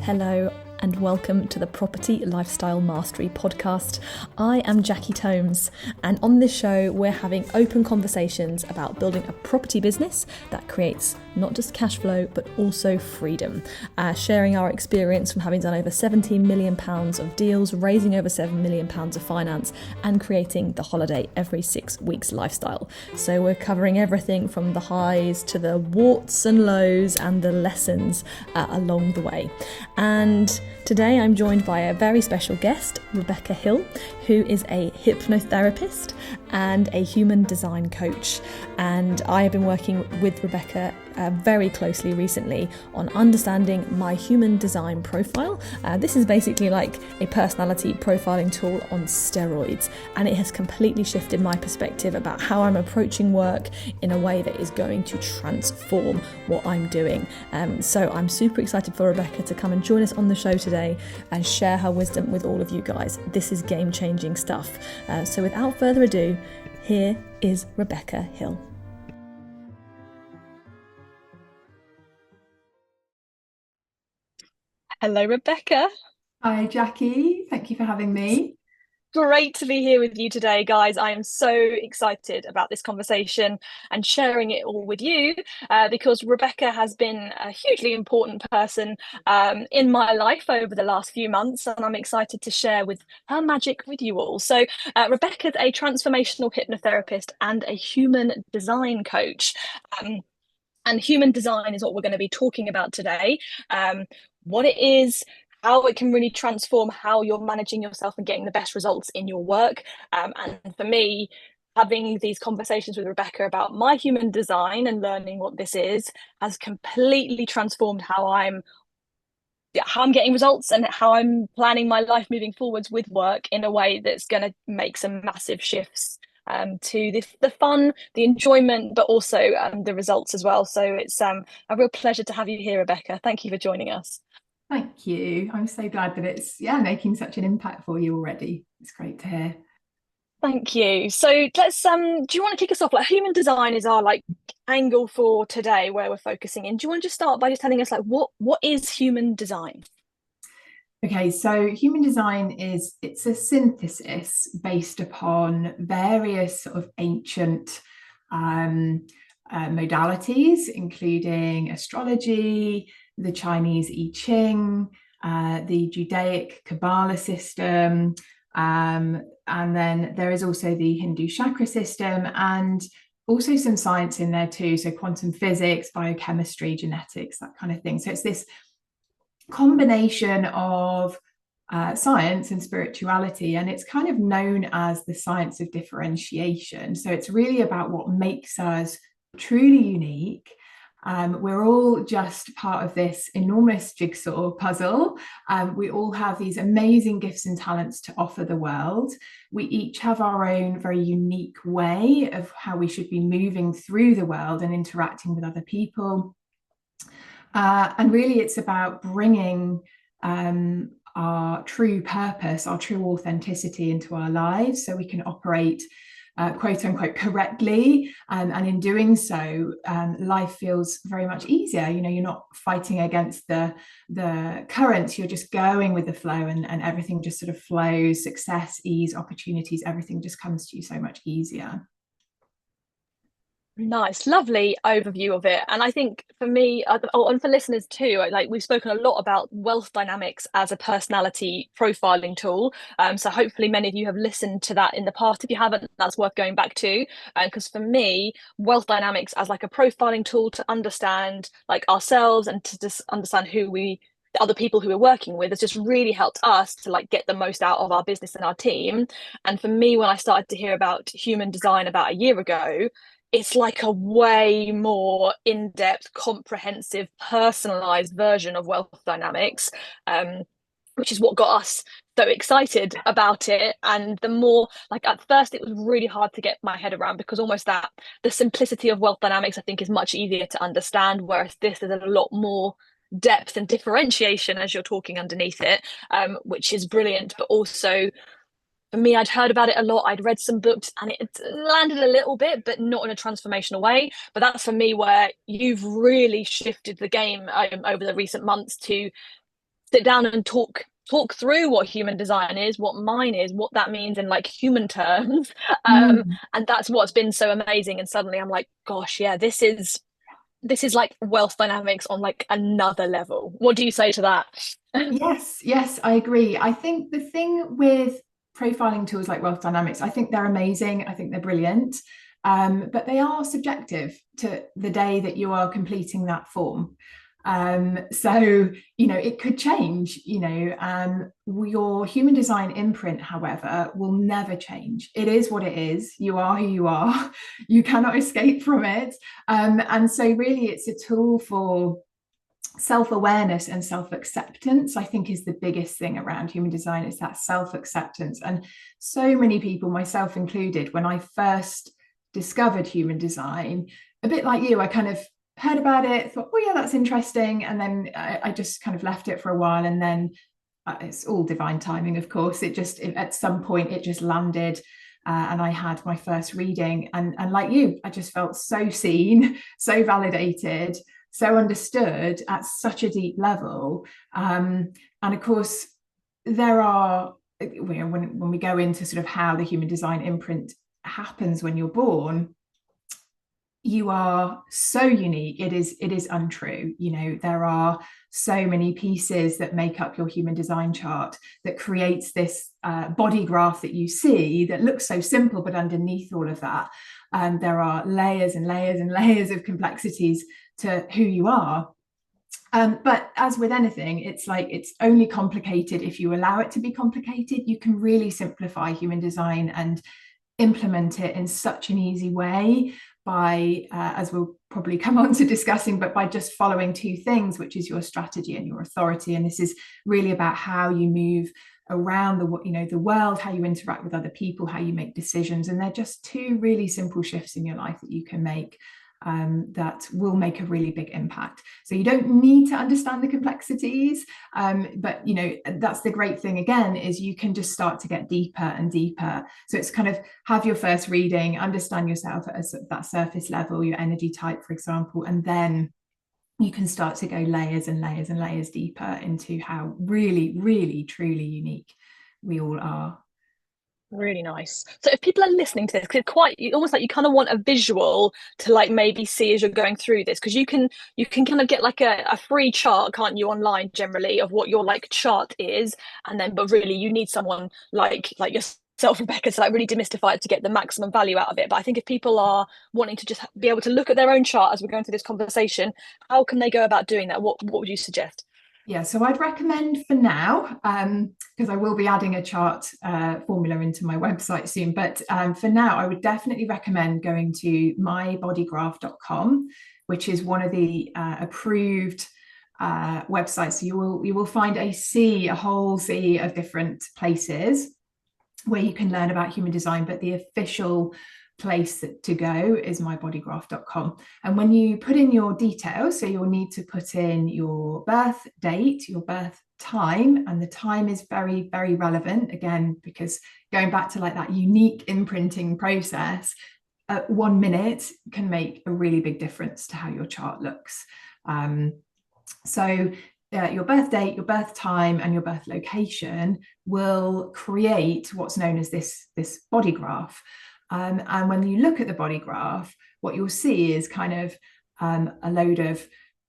Hello and welcome to the Property Lifestyle Mastery podcast. I am Jackie Tomes, and on this show we're having open conversations about building a property business that creates not just cash flow but also freedom, sharing our experience from having done over £17 million of deals, raising over £7 million of finance, and creating the holiday every 6 weeks lifestyle. So we're covering everything from the highs to the warts and lows and the lessons along the way. And today I'm joined by a very special guest, Rebecca Hill, who is a hypnotherapist and a human design coach. And I have been working with Rebecca very closely recently on understanding my human design profile. This is basically like a personality profiling tool on steroids, and it has completely shifted my perspective about how I'm approaching work in a way that is going to transform what I'm doing. So I'm super excited for Rebecca to come and join us on the show today and share her wisdom with all of you guys. This is game-changing stuff. So without further ado, here is Rebecca Hill. Hello, Rebecca. Hi, Jackie. Thank you for having me. Great to be here with you today, guys. I am so excited about this conversation and sharing it all with you because Rebecca has been a hugely important person in my life over the last few months, and I'm excited to share with her magic with you all. So Rebecca's a transformational hypnotherapist and a human design coach. And human design is what we're going to be talking about today. What it is, how it can really transform how you're managing yourself and getting the best results in your work. And for me, having these conversations with Rebecca about my human design and learning what this is has completely transformed how I'm getting results and how I'm planning my life moving forwards with work in a way that's going to make some massive shifts to the fun, the enjoyment, but also the results as well. So it's a real pleasure to have you here, Rebecca. Thank you for joining us. Thank you. I'm so glad that it's making such an impact for you already. It's great to hear. Thank you. So let's do you want to kick us off? Like, human design is our angle for today where we're focusing in. Do you want to just start by just telling us what is human design? Okay, so human design it's a synthesis based upon various sort of ancient modalities, including astrology, the Chinese I Ching, the Judaic Kabbalah system, and then there is also the Hindu chakra system, and also some science in there too, so quantum physics, biochemistry, genetics, that kind of thing. So it's this combination of science and spirituality, and it's kind of known as the science of differentiation. So it's really about what makes us truly unique. We're all just part of this enormous jigsaw puzzle. We all have these amazing gifts and talents to offer the world. We each have our own very unique way of how we should be moving through the world and interacting with other people. And really, it's about bringing our true purpose, our true authenticity into our lives so we can operate quote unquote correctly, and in doing so life feels very much easier. You're not fighting against the currents, you're just going with the flow, and everything just sort of flows. Success, ease, opportunities, everything just comes to you so much easier. Nice, lovely overview of it. And I think for me, and for listeners too, we've spoken a lot about wealth dynamics as a personality profiling tool. So hopefully many of you have listened to that in the past. If you haven't, that's worth going back to. Because for me, wealth dynamics as a profiling tool to understand ourselves and to just understand the other people who we're working with has just really helped us to get the most out of our business and our team. And for me, when I started to hear about human design about a year ago, it's like a way more in-depth, comprehensive, personalized version of wealth dynamics, which is what got us so excited about it. And the more, at first it was really hard to get my head around, because almost the simplicity of wealth dynamics I think is much easier to understand, whereas this is a lot more depth and differentiation as you're talking underneath it, which is brilliant. But also for me, I'd heard about it a lot. I'd read some books and it landed a little bit, but not in a transformational way. But that's for me where you've really shifted the game over the recent months to sit down and talk through what human design is, what mine is, what that means in like human terms. Mm. And that's what's been so amazing. And suddenly I'm like, gosh, yeah, this is like wealth dynamics on like another level. What do you say to that? Yes, I agree. I think the thing with profiling tools like Wealth Dynamics, I think they're amazing. I think they're brilliant. But they are subjective to the day that you are completing that form. So, it could change, your human design imprint, however, will never change. It is what it is. You are who you are. You cannot escape from it. And so really it's a tool for self-awareness and self-acceptance. I think is the biggest thing around human design, is that self-acceptance. And so many people, myself included, when I first discovered human design, a bit like you, I kind of heard about it, thought, oh yeah, that's interesting, and then I just kind of left it for a while, and then it's all divine timing, of course. At some point it just landed, and I had my first reading, and like you, I just felt so seen, so validated, so understood at such a deep level. And of course, there are, when we go into sort of how the human design imprint happens when you're born, you are so unique. It is untrue. There are so many pieces that make up your human design chart that creates this body graph that you see that looks so simple, but underneath all of that, there are layers and layers and layers of complexities to who you are. But as with anything, it's like it's only complicated if you allow it to be complicated. You can really simplify human design and implement it in such an easy way by, as we'll probably come on to discussing, but by just following two things, which is your strategy and your authority. And this is really about how you move around the world, how you interact with other people, how you make decisions. And they're just two really simple shifts in your life that you can make, that will make a really big impact. So you don't need to understand the complexities, but that's the great thing again, is you can just start to get deeper and deeper. So it's kind of have your first reading, understand yourself at that surface level, your energy type, for example, and then you can start to go layers and layers and layers deeper into how really, really, truly unique we all are. Really nice. So if people are listening to this, because quite almost like you kind of want a visual to like maybe see as you're going through this, because you can kind of get like a free chart, can't you, online generally of what your like chart is, and then but really you need someone like yourself, Rebecca, to like really demystify it to get the maximum value out of it. But I think if people are wanting to just be able to look at their own chart as we're going through this conversation, how can they go about doing that? What would you suggest? Yeah, so I'd recommend for now, because I will be adding a chart formula into my website soon, but for now, I would definitely recommend going to mybodygraph.com, which is one of the approved websites. So you will find a whole sea of different places where you can learn about human design, but the official place to go is mybodygraph.com. And when you put in your details, so you'll need to put in your birth date, your birth time, and the time is very, very relevant, again, because going back to like that unique imprinting process, 1 minute can make a really big difference to how your chart looks. So your birth date, your birth time, and your birth location will create what's known as this body graph. And when you look at the body graph, what you'll see is kind of a load of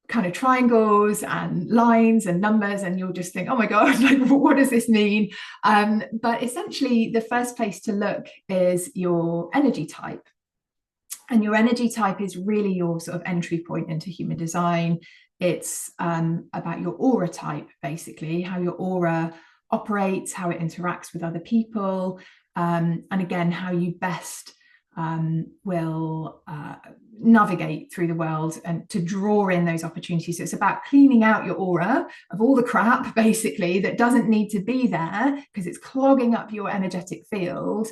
kind of triangles and lines and numbers, and you'll just think, oh my God, like what does this mean? But essentially, the first place to look is your energy type. And your energy type is really your sort of entry point into human design. It's about your aura type, basically, how your aura operates, how it interacts with other people, and again, how you best will navigate through the world and to draw in those opportunities. So it's about cleaning out your aura of all the crap, basically, that doesn't need to be there because it's clogging up your energetic field.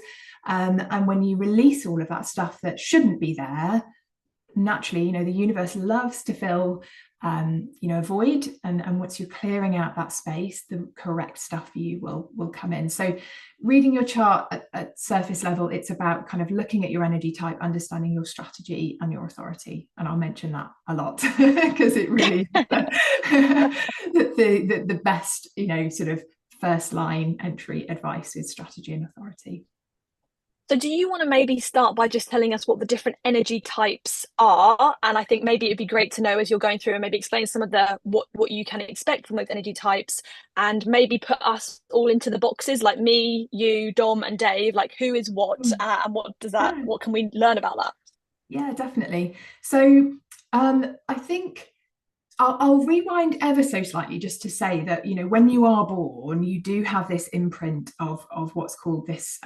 And when you release all of that stuff that shouldn't be there, naturally, the universe loves to fill avoid, and once you're clearing out that space, the correct stuff for you will come in. So reading your chart at surface level, it's about kind of looking at your energy type, understanding your strategy and your authority, and I'll mention that a lot because it really is the best, sort of first line entry advice with strategy and authority. So do you want to maybe start by just telling us what the different energy types are? And I think maybe it'd be great to know as you're going through and maybe explain some of the what you can expect from those energy types, and maybe put us all into the boxes, like me, you, Dom, and Dave, like who is what, and what can we learn about that? Yeah, definitely. So I think I'll rewind ever so slightly just to say that, when you are born, you do have this imprint of what's called this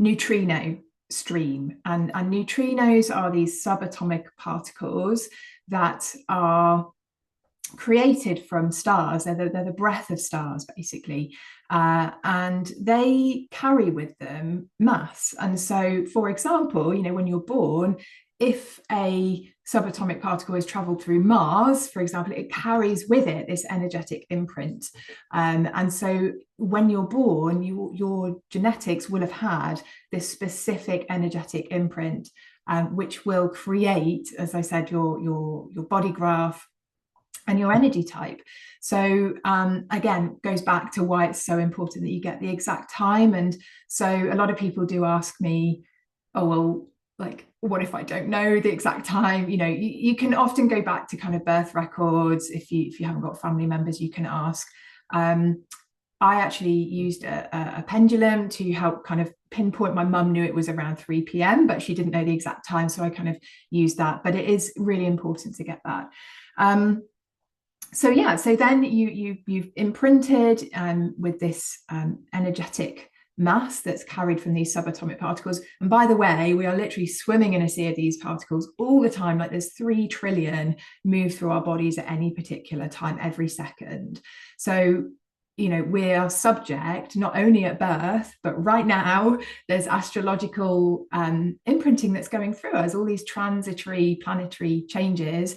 neutrino stream. And neutrinos are these subatomic particles that are created from stars. They're the breath of stars, basically. And they carry with them mass. And so, for example, when you're born, if a subatomic particle has traveled through Mars, for example, it carries with it this energetic imprint. And so when you're born, your genetics will have had this specific energetic imprint, which will create, as I said, your body graph and your energy type. So again, goes back to why it's so important that you get the exact time. And so a lot of people do ask me, oh, well, like, what if I don't know the exact time? You can often go back to kind of birth records. If you haven't got family members, you can ask. I actually used a pendulum to help kind of pinpoint. My mum knew it was around 3 p.m, but she didn't know the exact time. So I kind of used that. But it is really important to get that. So then you've imprinted with this energetic mass that's carried from these subatomic particles. And by the way, we are literally swimming in a sea of these particles all the time. Like there's 3 trillion move through our bodies at any particular time, every second. So we are subject not only at birth, but right now there's astrological imprinting that's going through us. All these transitory planetary changes,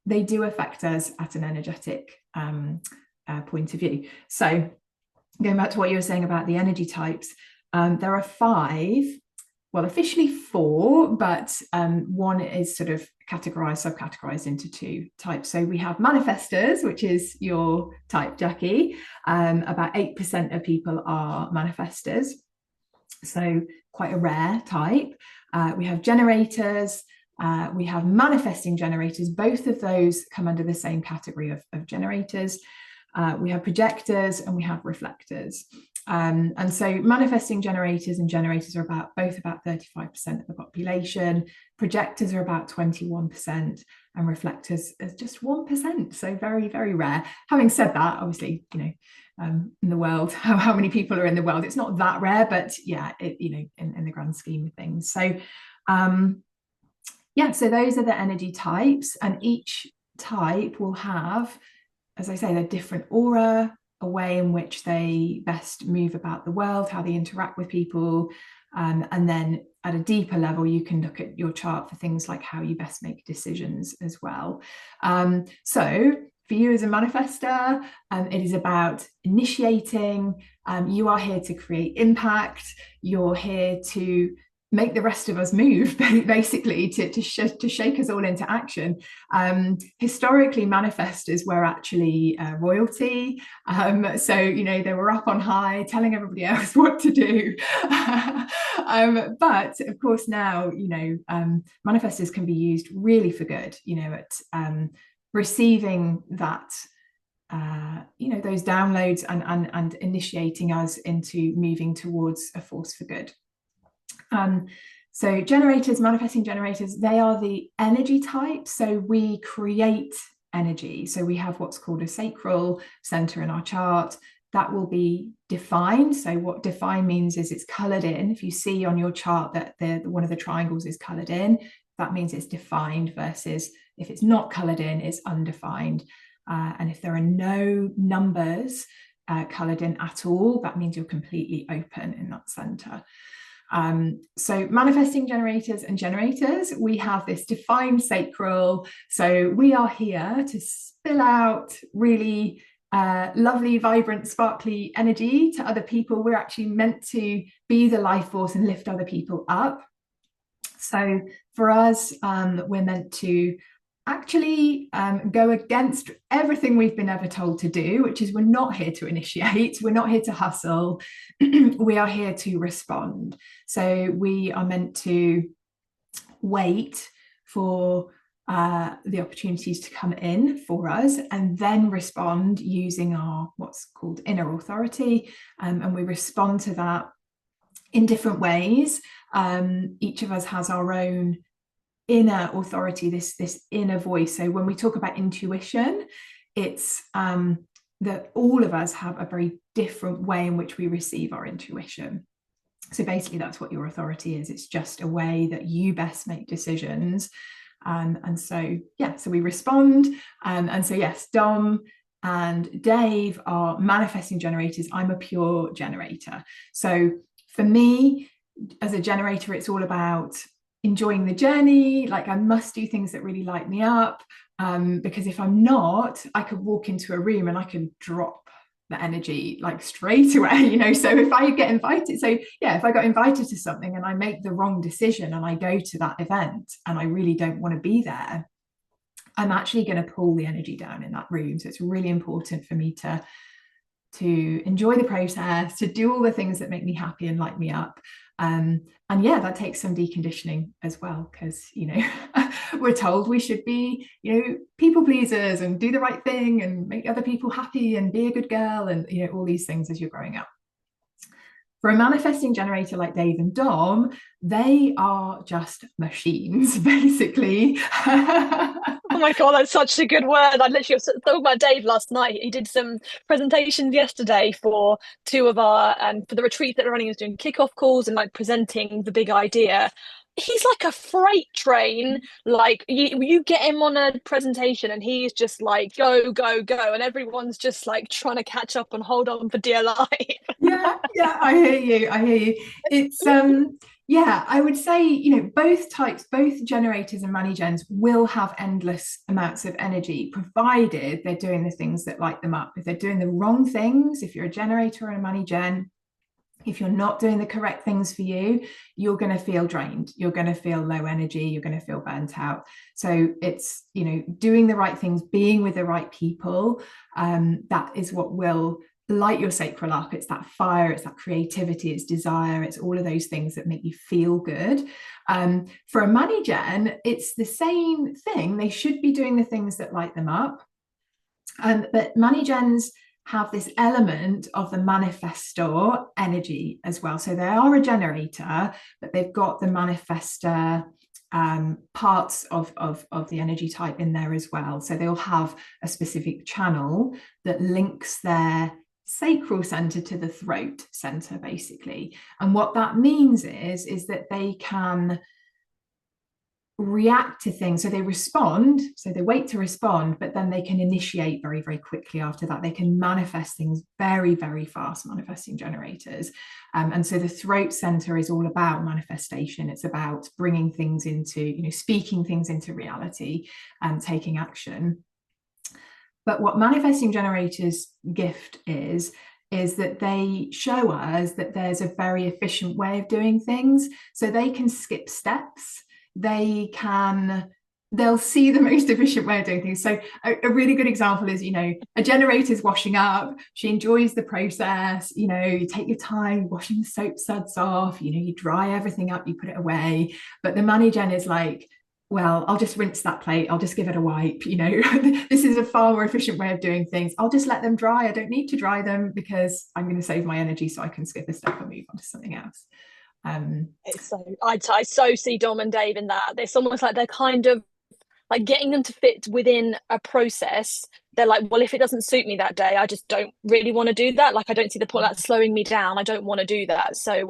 they do affect us at an energetic point of view. So going back to what you were saying about the energy types, there are 5, well, officially 4, but one is sort of subcategorized into 2 types. So we have manifestors, which is your type, Jackie. About 8% of people are manifestors, so quite a rare type. We have generators. We have manifesting generators. Both of those come under the same category of generators. We have projectors and we have reflectors. And so manifesting generators and generators are both about 35% of the population. Projectors are about 21%, and reflectors is just 1%. So very, very rare. Having said that, obviously, in the world, how many people are in the world? It's not that rare, but yeah, in the grand scheme of things. So so those are the energy types, and each type will have, as I say, a different aura, a way in which they best move about the world, how they interact with people. And then at a deeper level, you can look at your chart for things like how you best make decisions as well. So for you as a manifestor, it is about initiating. You are here to create impact. You're here to make the rest of us move, basically, to shake us all into action. Historically, manifestors were actually royalty. So, they were up on high telling everybody else what to do. But of course now, manifestors can be used really for good, at receiving that, those downloads and initiating us into moving towards a force for good. So generators, manifesting generators, they are the energy type. So we create energy. So we have what's called a sacral center in our chart that will be defined. So what define means is it's colored in. If you see on your chart that one of the triangles is colored in, that means it's defined, versus if it's not colored in, it's undefined. And if there are no numbers colored in at all, that means you're completely open in that center. So manifesting generators and generators, we have this defined sacral. So we are here to spill out really lovely, vibrant, sparkly energy to other people. We're actually meant to be the life force and lift other people up. So for us, we're meant to actually go against everything we've been ever told to do, which is we're not here to initiate, we're not here to hustle, we are here to respond. So we are meant to wait for the opportunities to come in for us and then respond using our what's called inner authority, and we respond to that in different ways. Each of us has our own inner authority, this inner voice. So when we talk about intuition, it's that all of us have a very different way in which we receive our intuition. So basically that's what your authority is. It's just a way that you best make decisions. And so so we respond, and so yes, Dom and Dave are manifesting generators. I'm a pure generator. So for me as a generator, it's all about enjoying the journey. Like I must do things that really light me up, because if I'm not, I could walk into a room and I can drop the energy like straight away, so if I get invited, if I got invited to something and I make the wrong decision and I go to that event and I really don't want to be there, I'm actually going to pull the energy down in that room. So it's really important for me to enjoy the process, to do all the things that make me happy and light me up. And that takes some deconditioning as well, because we're told we should be people pleasers and do the right thing and make other people happy and be a good girl and all these things as you're growing up. For a manifesting generator like Dave and Dom, they are just machines, basically. Oh my God, that's such a good word. I literally was talking about Dave last night. He did some presentations yesterday for two of our, for the retreat that we're running, he was doing kickoff calls and like presenting the big idea. He's like a freight train. Like you get him on a presentation and he's just like, go, go, go. And everyone's just like trying to catch up and hold on for dear life. Yeah, I hear you. It's I would say, both types, both generators and money gens will have endless amounts of energy, provided they're doing the things that light them up. If they're doing the wrong things, if you're a generator or a money gen, if you're not doing the correct things for you, you're going to feel drained. You're going to feel low energy. You're going to feel burnt out. So it's, doing the right things, being with the right people, that is what will light your sacral up. It's that fire, it's that creativity, it's desire, it's all of those things that make you feel good. For a money gen, it's the same thing. They should be doing the things that light them up. But money gens have this element of the manifestor energy as well. So they are a generator, but they've got the manifestor parts of the energy type in there as well. So they'll have a specific channel that links their sacral center to the throat center, basically. And what that means is that they can react to things. So they respond, so they wait to respond, but then they can initiate very, very quickly after that. They can manifest things very, very fast, manifesting generators. And so the throat center is all about manifestation. It's about bringing things into, speaking things into reality and taking action. But what manifesting generators' gift is that they show us that there's a very efficient way of doing things. So they can skip steps. They'll see the most efficient way of doing things. So a really good example is, a generator's washing up. She enjoys the process. You take your time washing the soap suds off. You dry everything up, you put it away. But the money gen is like, well, I'll just rinse that plate. I'll just give it a wipe. This is a far more efficient way of doing things. I'll just let them dry. I don't need to dry them because I'm going to save my energy so I can skip a step and move on to something else. I so see Dom and Dave in that. It's almost like they're kind of like getting them to fit within a process. They're like, well, if it doesn't suit me that day, I just don't really want to do that. Like, I don't see the point. That's slowing me down. I don't want to do that. So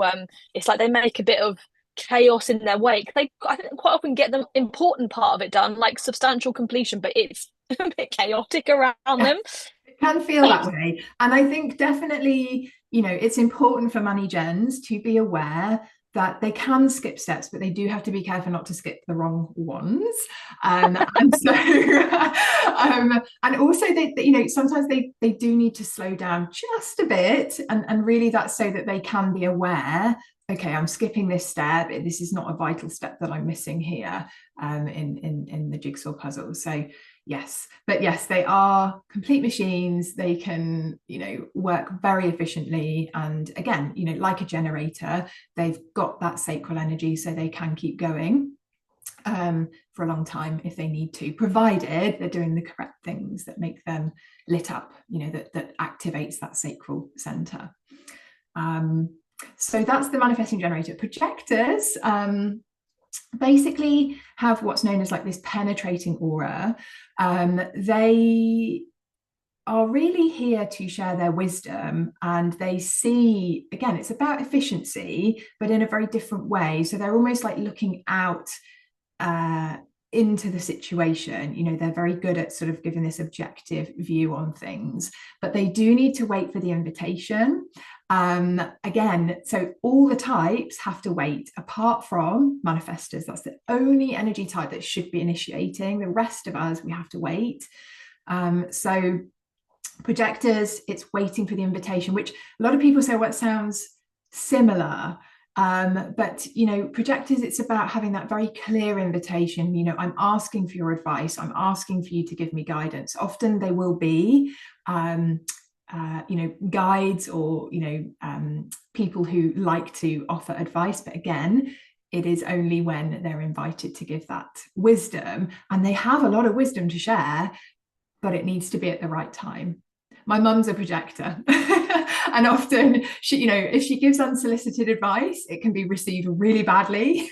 it's like they make a bit of chaos in their wake. I think quite often get the important part of it done, like substantial completion, but it's a bit chaotic around them. It can feel that way. And I think definitely, it's important for money gens to be aware that they can skip steps, but they do have to be careful not to skip the wrong ones. And so, and also they, you know, sometimes they do need to slow down just a bit, and really that's so that they can be aware, okay, I'm skipping this step. This is not a vital step that I'm missing here in the jigsaw puzzle. So yes, but yes, they are complete machines. They can, you know, work very efficiently. And again, you know, like a generator, they've got that sacral energy, so they can keep going for a long time if they need to, provided they're doing the correct things that make them lit up, you know, that activates that sacral center. So that's the manifesting generator. Projectors basically have what's known as like this penetrating aura. They are really here to share their wisdom, and they see, again, it's about efficiency, but in a very different way. So they're almost like looking out into the situation. You know, they're very good at sort of giving this objective view on things, but they do need to wait for the invitation. Again, so all the types have to wait, apart from manifestors. That's the only energy type that should be initiating. The rest of us, we have to wait. So projectors, it's waiting for the invitation, which a lot of people say, well, it sounds similar. But, you know, projectors, it's about having that very clear invitation. You know, I'm asking for your advice. I'm asking for you to give me guidance. Often they will be, you know, guides or, you know, people who like to offer advice. But again, it is only when they're invited to give that wisdom, and they have a lot of wisdom to share, but it needs to be at the right time. My mum's a projector. And often she, you know, if she gives unsolicited advice, it can be received really badly.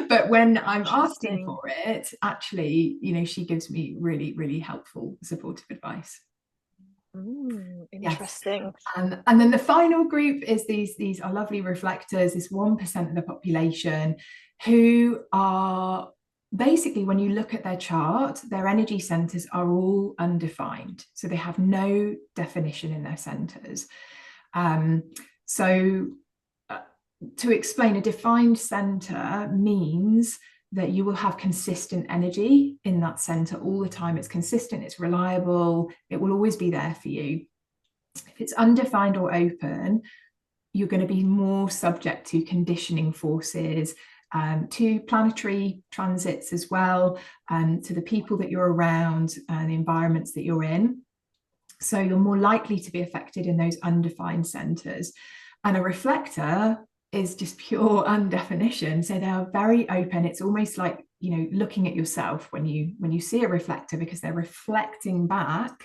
But when I'm asking for it, actually, you know, she gives me really, really helpful, supportive advice. Interesting. Yes. And then the final group is these are lovely reflectors, this 1% of the population, who are basically, when you look at their chart, their energy centers are all undefined. So they have no definition in their centers. So to explain, a defined center means that you will have consistent energy in that center all the time. It's consistent, it's reliable, it will always be there for you. If it's undefined or open, you're going to be more subject to conditioning forces, to planetary transits as well, to the people that you're around and the environments that you're in. So you're more likely to be affected in those undefined centers. And a reflector is just pure undefinition. So they are very open. It's almost like, you know, looking at yourself when you see a reflector, because they're reflecting back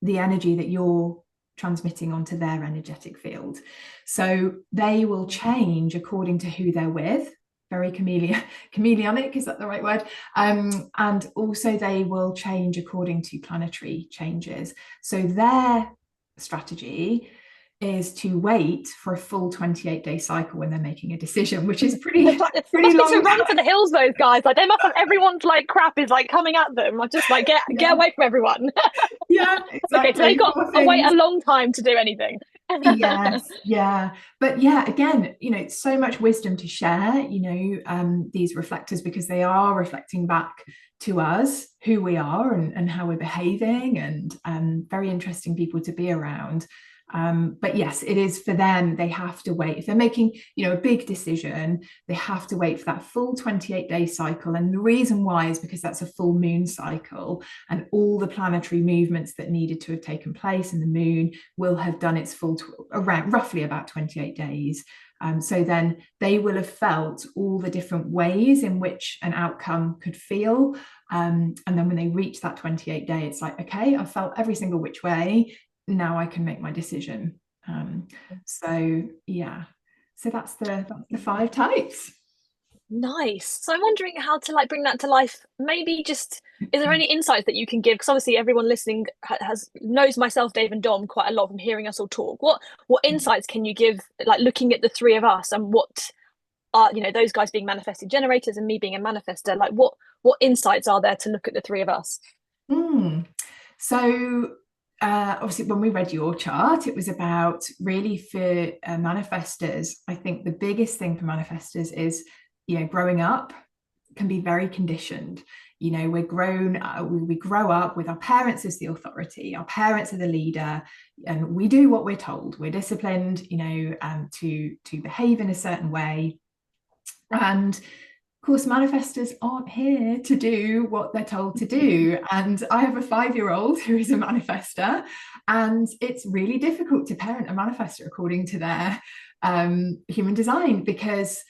the energy that you're transmitting onto their energetic field. So they will change according to who they're with. Very chameleonic, is that the right word? And also they will change according to planetary changes. So their strategy is to wait for a full 28-day cycle when they're making a decision, which is pretty long. To run for the hills, those guys. Like, they must have, everyone's like crap is like coming at them. I just like get away from everyone. Yeah, exactly. Okay, so they got to wait a long time to do anything. Yes, yeah, but yeah, again, you know, so much wisdom to share, you know, these reflectors, because they are reflecting back to us who we are and how we're behaving, and very interesting people to be around. But yes, it is for them. They have to wait. If they're making, you know, a big decision, they have to wait for that full 28-day cycle. And the reason why is because that's a full moon cycle, and all the planetary movements that needed to have taken place in the moon will have done its full around roughly about 28 days. So then they will have felt all the different ways in which an outcome could feel. And then when they reach that 28-day, it's like, okay, I felt every single which way. Now I can make my decision. So yeah, so that's the 5 types. Nice. So I'm wondering how to like bring that to life. Maybe just, is there any insights that you can give? Because obviously everyone listening knows myself, Dave, and Dom quite a lot from hearing us all talk. What insights can you give, like looking at the three of us, and what are, you know, those guys being manifesting generators and me being a manifester? Like what insights are there to look at the three of us? So obviously when we read your chart, it was about really for manifestors. I think the biggest thing for manifestors is, growing up can be very conditioned. We grow up with our parents as the authority, our parents are the leader, and we do what we're told. We're disciplined, to behave in a certain way. And of course, manifestors aren't here to do what they're told to do. And I have a 5-year-old who is a manifestor, and it's really difficult to parent a manifestor according to their human design, because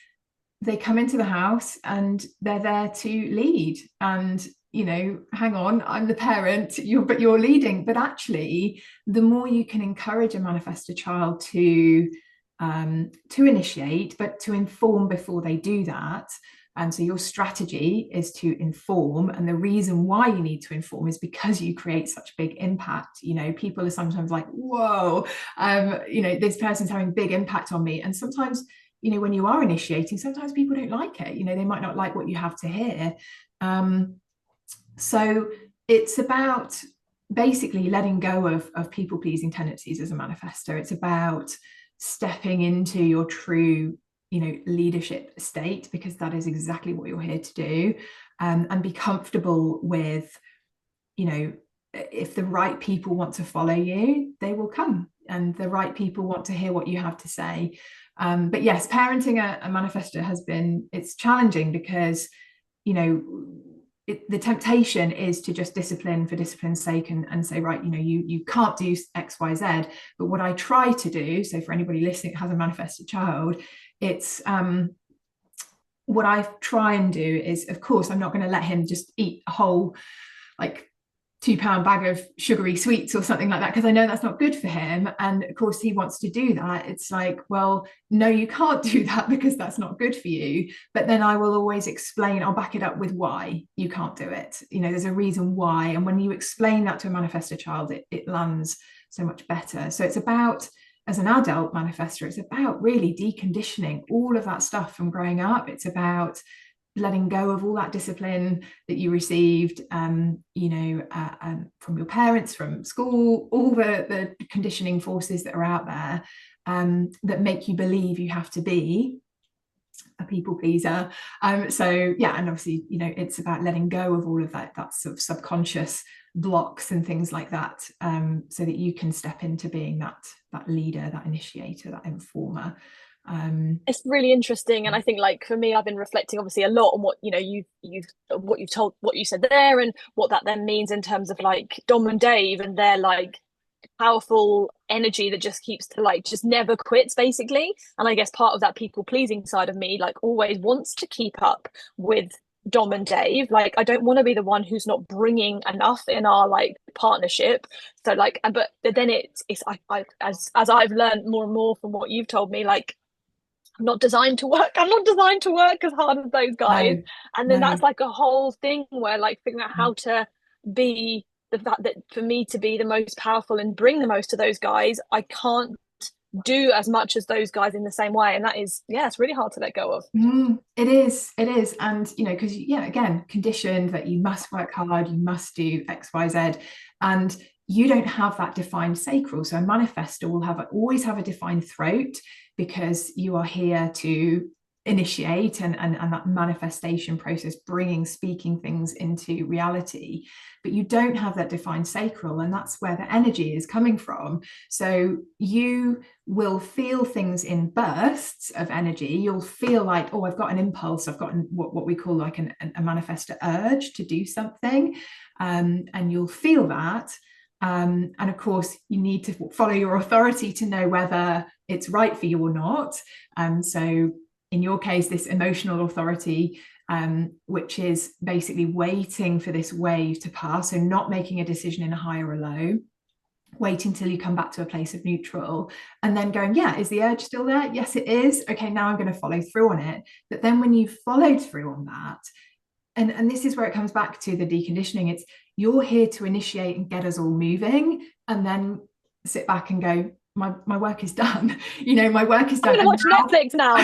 they come into the house and they're there to lead. And hang on, I'm the parent, but you're leading. But actually, the more you can encourage a manifestor child to initiate, but to inform before they do that. And so your strategy is to inform. And the reason why you need to inform is because you create such big impact. People are sometimes like, whoa, this person's having big impact on me. And sometimes, when you are initiating, sometimes people don't like it. They might not like what you have to hear. So it's about basically letting go of people-pleasing tendencies as a manifestor. It's about stepping into your true leadership state, because that is exactly what you're here to do, and be comfortable with, if the right people want to follow you, they will come, and the right people want to hear what you have to say. But yes, parenting a manifestor it's challenging, because the temptation is to just discipline for discipline's sake and say, right, you can't do X, Y, Z. But what I try to do, so for anybody listening that has a manifested child, it's what I try and do is, of course, I'm not going to let him just eat a whole like £2 bag of sugary sweets or something like that, because I know that's not good for him. And of course he wants to do that. It's like, well, no, you can't do that, because that's not good for you. But then I will always explain, I'll back it up with why you can't do it. There's a reason why. And when you explain that to a manifestor child, it lands so much better. So it's about, as an adult manifestor, it's about really deconditioning all of that stuff from growing up. It's about letting go of all that discipline that you received, from your parents, from school, all the conditioning forces that are out there, that make you believe you have to be a people pleaser. So yeah, and obviously, it's about letting go of all of that sort of subconscious blocks and things like that, so that you can step into being that leader, that initiator, that informer. It's really interesting, and I think, like, for me, I've been reflecting obviously a lot on what what you said there, and what that then means in terms of like Dom and Dave and their like powerful energy that just keeps to like just never quits, basically. And I guess part of that people pleasing side of me like always wants to keep up with Dom and Dave. Like, I don't want to be the one who's not bringing enough in our like partnership. So like, but then I as I've learned more and more from what you've told me, like, I'm not designed to work as hard as those guys. And then that's like a whole thing where like figuring out how to be the fact that for me to be the most powerful and bring the most to those guys, I can't do as much as those guys in the same way. And that is, it's really hard to let go of. It is. And, because, again, conditioned that you must work hard, you must do X, Y, Z. And you don't have that defined sacral. So a manifestor will always have a defined throat, because you are here to initiate and that manifestation process, speaking things into reality. But you don't have that defined sacral, and that's where the energy is coming from. So you will feel things in bursts of energy. You'll feel like, oh, I've got an impulse, I've got what we call like a manifestor urge to do something, and you'll feel that. And of course, you need to follow your authority to know whether it's right for you or not. So in your case, this emotional authority, which is basically waiting for this wave to pass, so not making a decision in a high or a low, waiting till you come back to a place of neutral, and then going, is the urge still there? Yes, it is. Okay, now I'm going to follow through on it. But then when you've followed through on that, and this is where it comes back to the deconditioning, it's you're here to initiate and get us all moving, and then sit back and go, my work is done. My work is done. I'm going to watch Netflix now.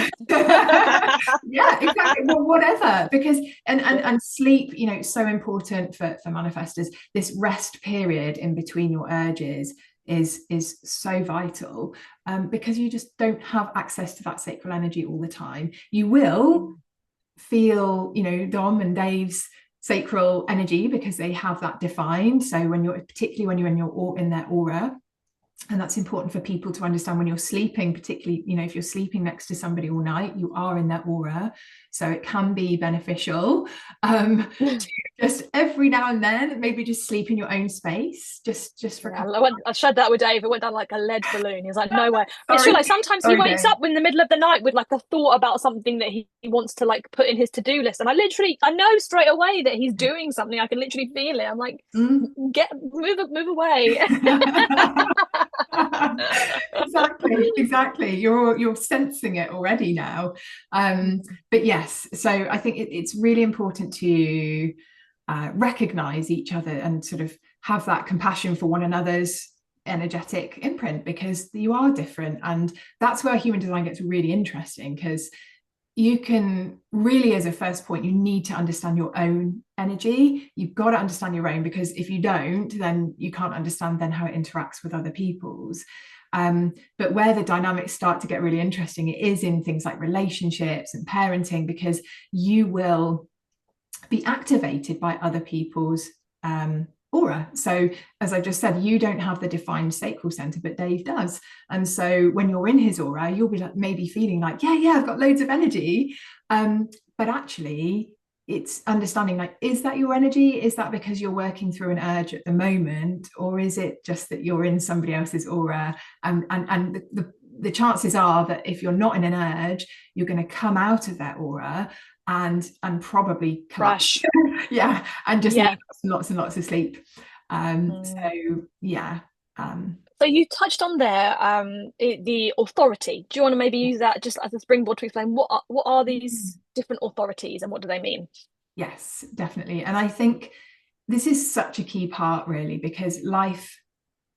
Yeah, exactly. Well, whatever, because and sleep, it's so important for manifestors. This rest period in between your urges is so vital, because you just don't have access to that sacral energy all the time. You will feel, Dom and Dave's sacral energy because they have that defined. So particularly when you're in their aura. And that's important for people to understand when you're sleeping, particularly, if you're sleeping next to somebody all night, you are in their aura. So it can be beneficial to just every now and then, maybe just sleep in your own space, just for a couple I shared that with Dave. It went down like a lead balloon. He was like, no way. It's true, Sorry. like sometimes he wakes Dave. up in the middle of the night with like a thought about something that he wants to like put in his to-do list. And I know straight away that he's doing something. I can literally feel it. I'm like, move away. Exactly. You're sensing it already now. But yes, so I think it's really important to recognize each other and sort of have that compassion for one another's energetic imprint, because you are different. And that's where human design gets really interesting, because you can really, as a first point, you need to understand your own energy. You've got to understand your own, because if you don't, then you can't understand then how it interacts with other people's. But where the dynamics start to get really interesting, it is in things like relationships and parenting, because you will be activated by other people's aura. So as I just said, you don't have the defined sacral center, but Dave does. And so when you're in his aura, you'll be like maybe feeling like, yeah, I've got loads of energy. But actually, it's understanding, like, is that your energy? Is that because you're working through an urge at the moment? Or is it just that you're in somebody else's aura? And the chances are that if you're not in an urge, you're going to come out of that aura and probably crash. Yeah, and just lots and lots of sleep. So yeah. So you touched on there the authority. Do you want to maybe use that just as a springboard to explain what are these different authorities and what do they mean? Yes, definitely. And I think this is such a key part, really, because life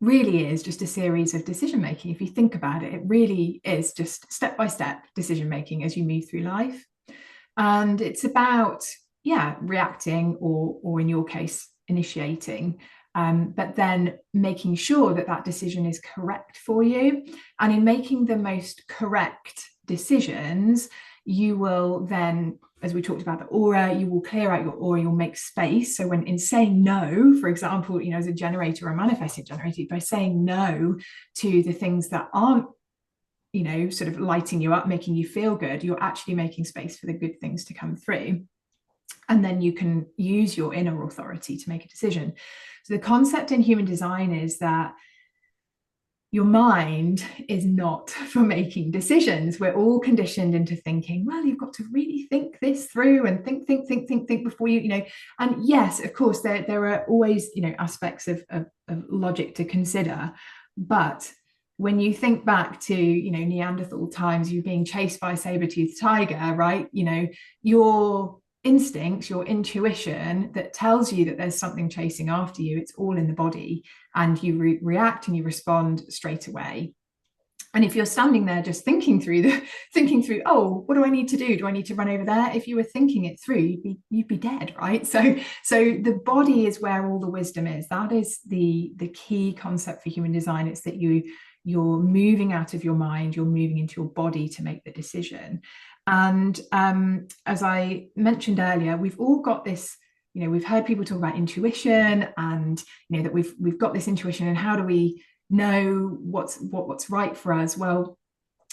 really is just a series of decision making. If you think about it, it really is just step by step decision making as you move through life. And it's about, reacting or in your case, initiating, but then making sure that decision is correct for you. And in making the most correct decisions, you will then, as we talked about the aura, you will clear out your aura, you'll make space. So when in saying no, for example, as a generator or a manifesting generator, by saying no to the things that aren't sort of lighting you up, making you feel good, you're actually making space for the good things to come through. And then you can use your inner authority to make a decision. So the concept in human design is that your mind is not for making decisions. We're all conditioned into thinking, well, you've got to really think this through and think before you, and yes, of course, there are always, aspects of logic to consider. But when you think back to, Neanderthal times, you being chased by a saber-toothed tiger, right? Your instincts, your intuition that tells you that there's something chasing after you, it's all in the body, and you react and you respond straight away. And if you're standing there just thinking through, oh, what do I need to do? Do I need to run over there? If you were thinking it through, you'd be dead, right? So the body is where all the wisdom is. That is the key concept for human design. It's that you're moving out of your mind, you're moving into your body to make the decision. And as I mentioned earlier, we've all got this, we've heard people talk about intuition, and that we've got this intuition, and how do we know what's right for us? Well,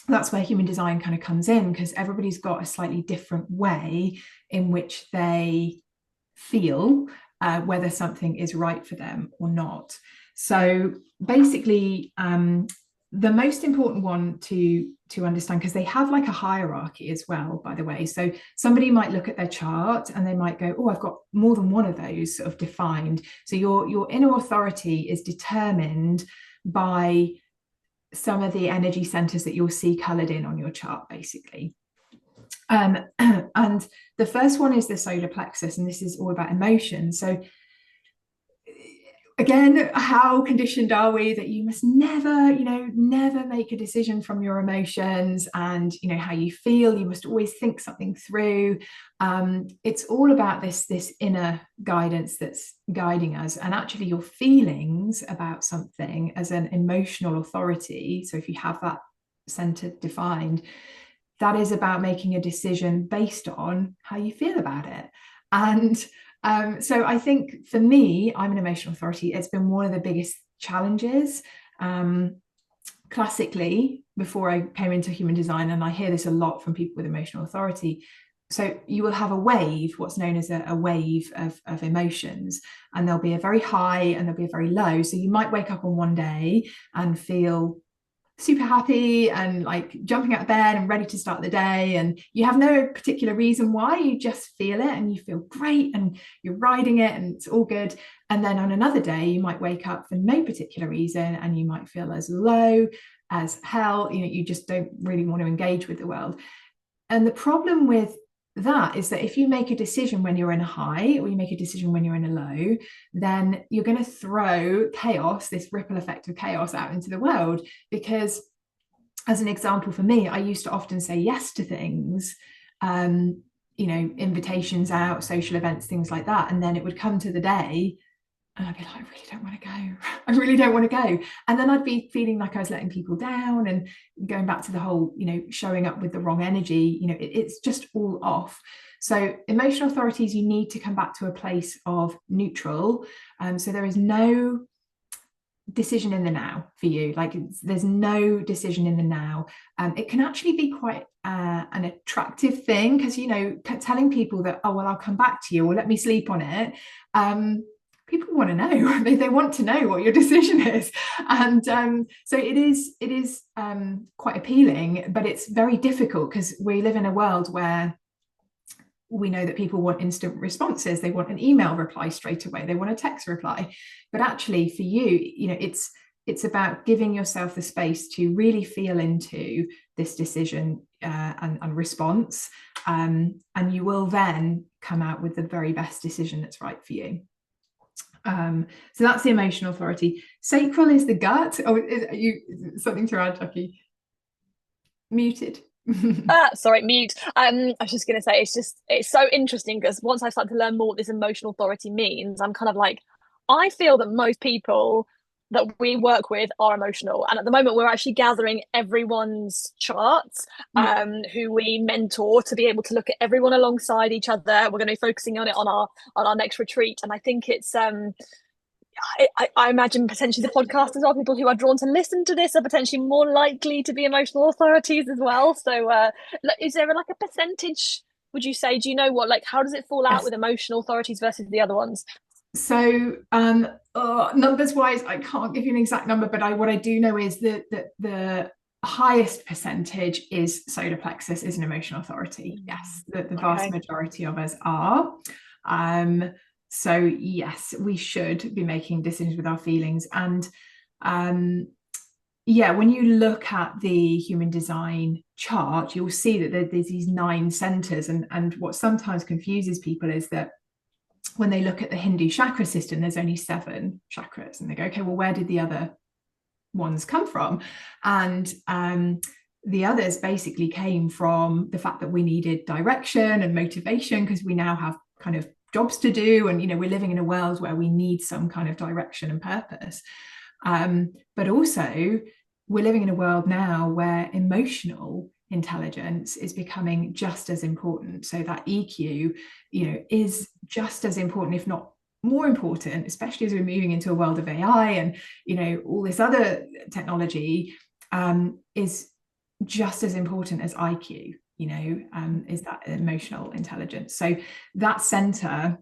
that's where human design kind of comes in, because everybody's got a slightly different way in which they feel whether something is right for them or not. So basically, the most important one to understand, because they have like a hierarchy as well, by the way. So somebody might look at their chart and they might go, oh, I've got more than one of those sort of defined. So your inner authority is determined by some of the energy centers that you'll see colored in on your chart, basically. And the first one is the solar plexus, and this is all about emotion. So again, how conditioned are we that you must never, never make a decision from your emotions and, how you feel, you must always think something through. It's all about this inner guidance that's guiding us, and actually your feelings about something as an emotional authority. So if you have that center defined, that is about making a decision based on how you feel about it. And so I think for me, I'm an emotional authority. It's been one of the biggest challenges. Classically, before I came into human design, and I hear this a lot from people with emotional authority, so you will have a wave, what's known as a wave of emotions, and there'll be a very high and there'll be a very low. So you might wake up on one day and feel super happy and like jumping out of bed and ready to start the day, and you have no particular reason why, you just feel it and you feel great and you're riding it and it's all good. And then on another day you might wake up for no particular reason and you might feel as low as hell, you just don't really want to engage with the world. And the problem with that is that if you make a decision when you're in a high, or you make a decision when you're in a low, then you're going to throw chaos, this ripple effect of chaos, out into the world. Because as an example, for me, I used to often say yes to things, invitations out, social events, things like that, and then it would come to the day and I'd be like, I really don't want to go. I really don't want to go. And then I'd be feeling like I was letting people down, and going back to the whole, showing up with the wrong energy, it's just all off. So emotional authorities, you need to come back to a place of neutral. So there is no decision in the now for you. Like there's no decision in the now. It can actually be quite an attractive thing, because, telling people that, oh, well, I'll come back to you, or let me sleep on it. People want to know. They want to know what your decision is, and so it is quite appealing, but it's very difficult because we live in a world where we know that people want instant responses. They want an email reply straight away. They want a text reply. But actually, for you, it's about giving yourself the space to really feel into this decision and response, and you will then come out with the very best decision that's right for you. So that's the emotional authority. Sacral is the gut. Oh, is you something to add, Jackie? Muted. Sorry, mute. I was just gonna say, it's so interesting, because once I start to learn more what this emotional authority means, I'm kind of like, I feel that most people that we work with are emotional, and at the moment we're actually gathering everyone's charts, who we mentor, to be able to look at everyone alongside each other. We're going to be focusing on it on our next retreat, and I think it's I imagine potentially the podcasters are people who are drawn to listen to this are potentially more likely to be emotional authorities as well. So is there like a percentage, would you say? Do you know what, like, how does it fall out with emotional authorities versus the other ones? So numbers wise, I can't give you an exact number, but what I do know is that the highest percentage is solar plexus is an emotional authority. Yes, the vast majority of us are. So yes, we should be making decisions with our feelings. And when you look at the human design chart, you'll see that there's these 9 centers, and what sometimes confuses people is that when they look at the Hindu chakra system, there's only 7 chakras, and they go, okay, well, where did the other ones come from? And the others basically came from the fact that we needed direction and motivation, because we now have kind of jobs to do, and we're living in a world where we need some kind of direction and purpose. But also we're living in a world now where emotional intelligence is becoming just as important. So that EQ, is just as important, if not more important, especially as we're moving into a world of AI and, all this other technology, is just as important as IQ, is that emotional intelligence. So that center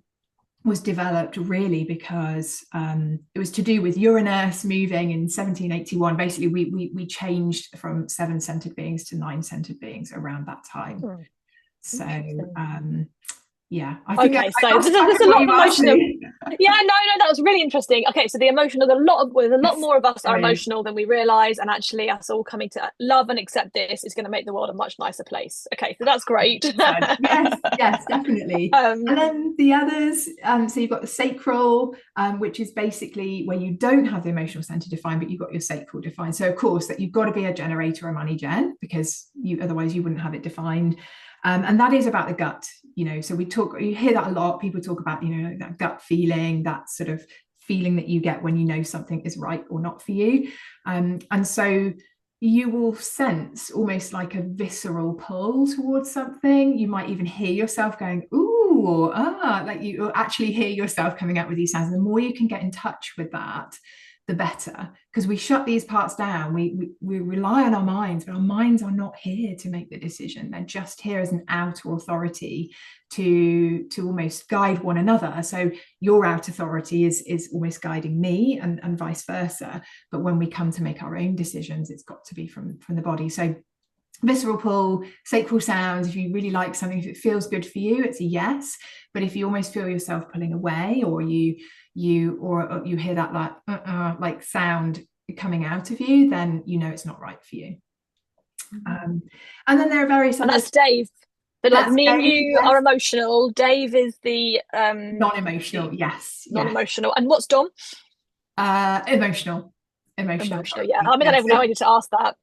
was developed really because it was to do with Uranus moving in 1781. Basically, we changed from 7-centered beings to 9-centered beings around that time. So I think okay, so there's a lot of emotional. Yeah, no, that was really interesting. Okay, so the emotional, there's a lot more of us are emotional than we realize, and actually, us all coming to love and accept this is going to make the world a much nicer place. Okay, so that's great. Yes, definitely. And then the others, so you've got the sacral, which is basically where you don't have the emotional center defined, but you've got your sacral defined. So of course that you've got to be a generator, a money gen, because otherwise you wouldn't have it defined. And that is about the gut, so you hear that a lot. People talk about, that gut feeling, that sort of feeling that you get when you know something is right or not for you. And so you will sense almost like a visceral pull towards something. You might even hear yourself going, ooh, or like you actually hear yourself coming out with these sounds. The more you can get in touch with that, the better, because we shut these parts down. We rely on our minds, but our minds are not here to make the decision. They're just here as an outer authority to almost guide one another. So your outer authority is almost guiding me, and vice versa. But when we come to make our own decisions, it's got to be from the body. So visceral pull, sacral sounds, if you really like something, if it feels good for you, it's a yes. But if you almost feel yourself pulling away, or you hear that like sound coming out of you, then it's not right for you. And then there are various and that's Dave. But like me and you are emotional. Dave is the non-emotional. Yes. Non-emotional. And what's Dom? Emotional. Yeah, I mean, I don't even know I need to ask that.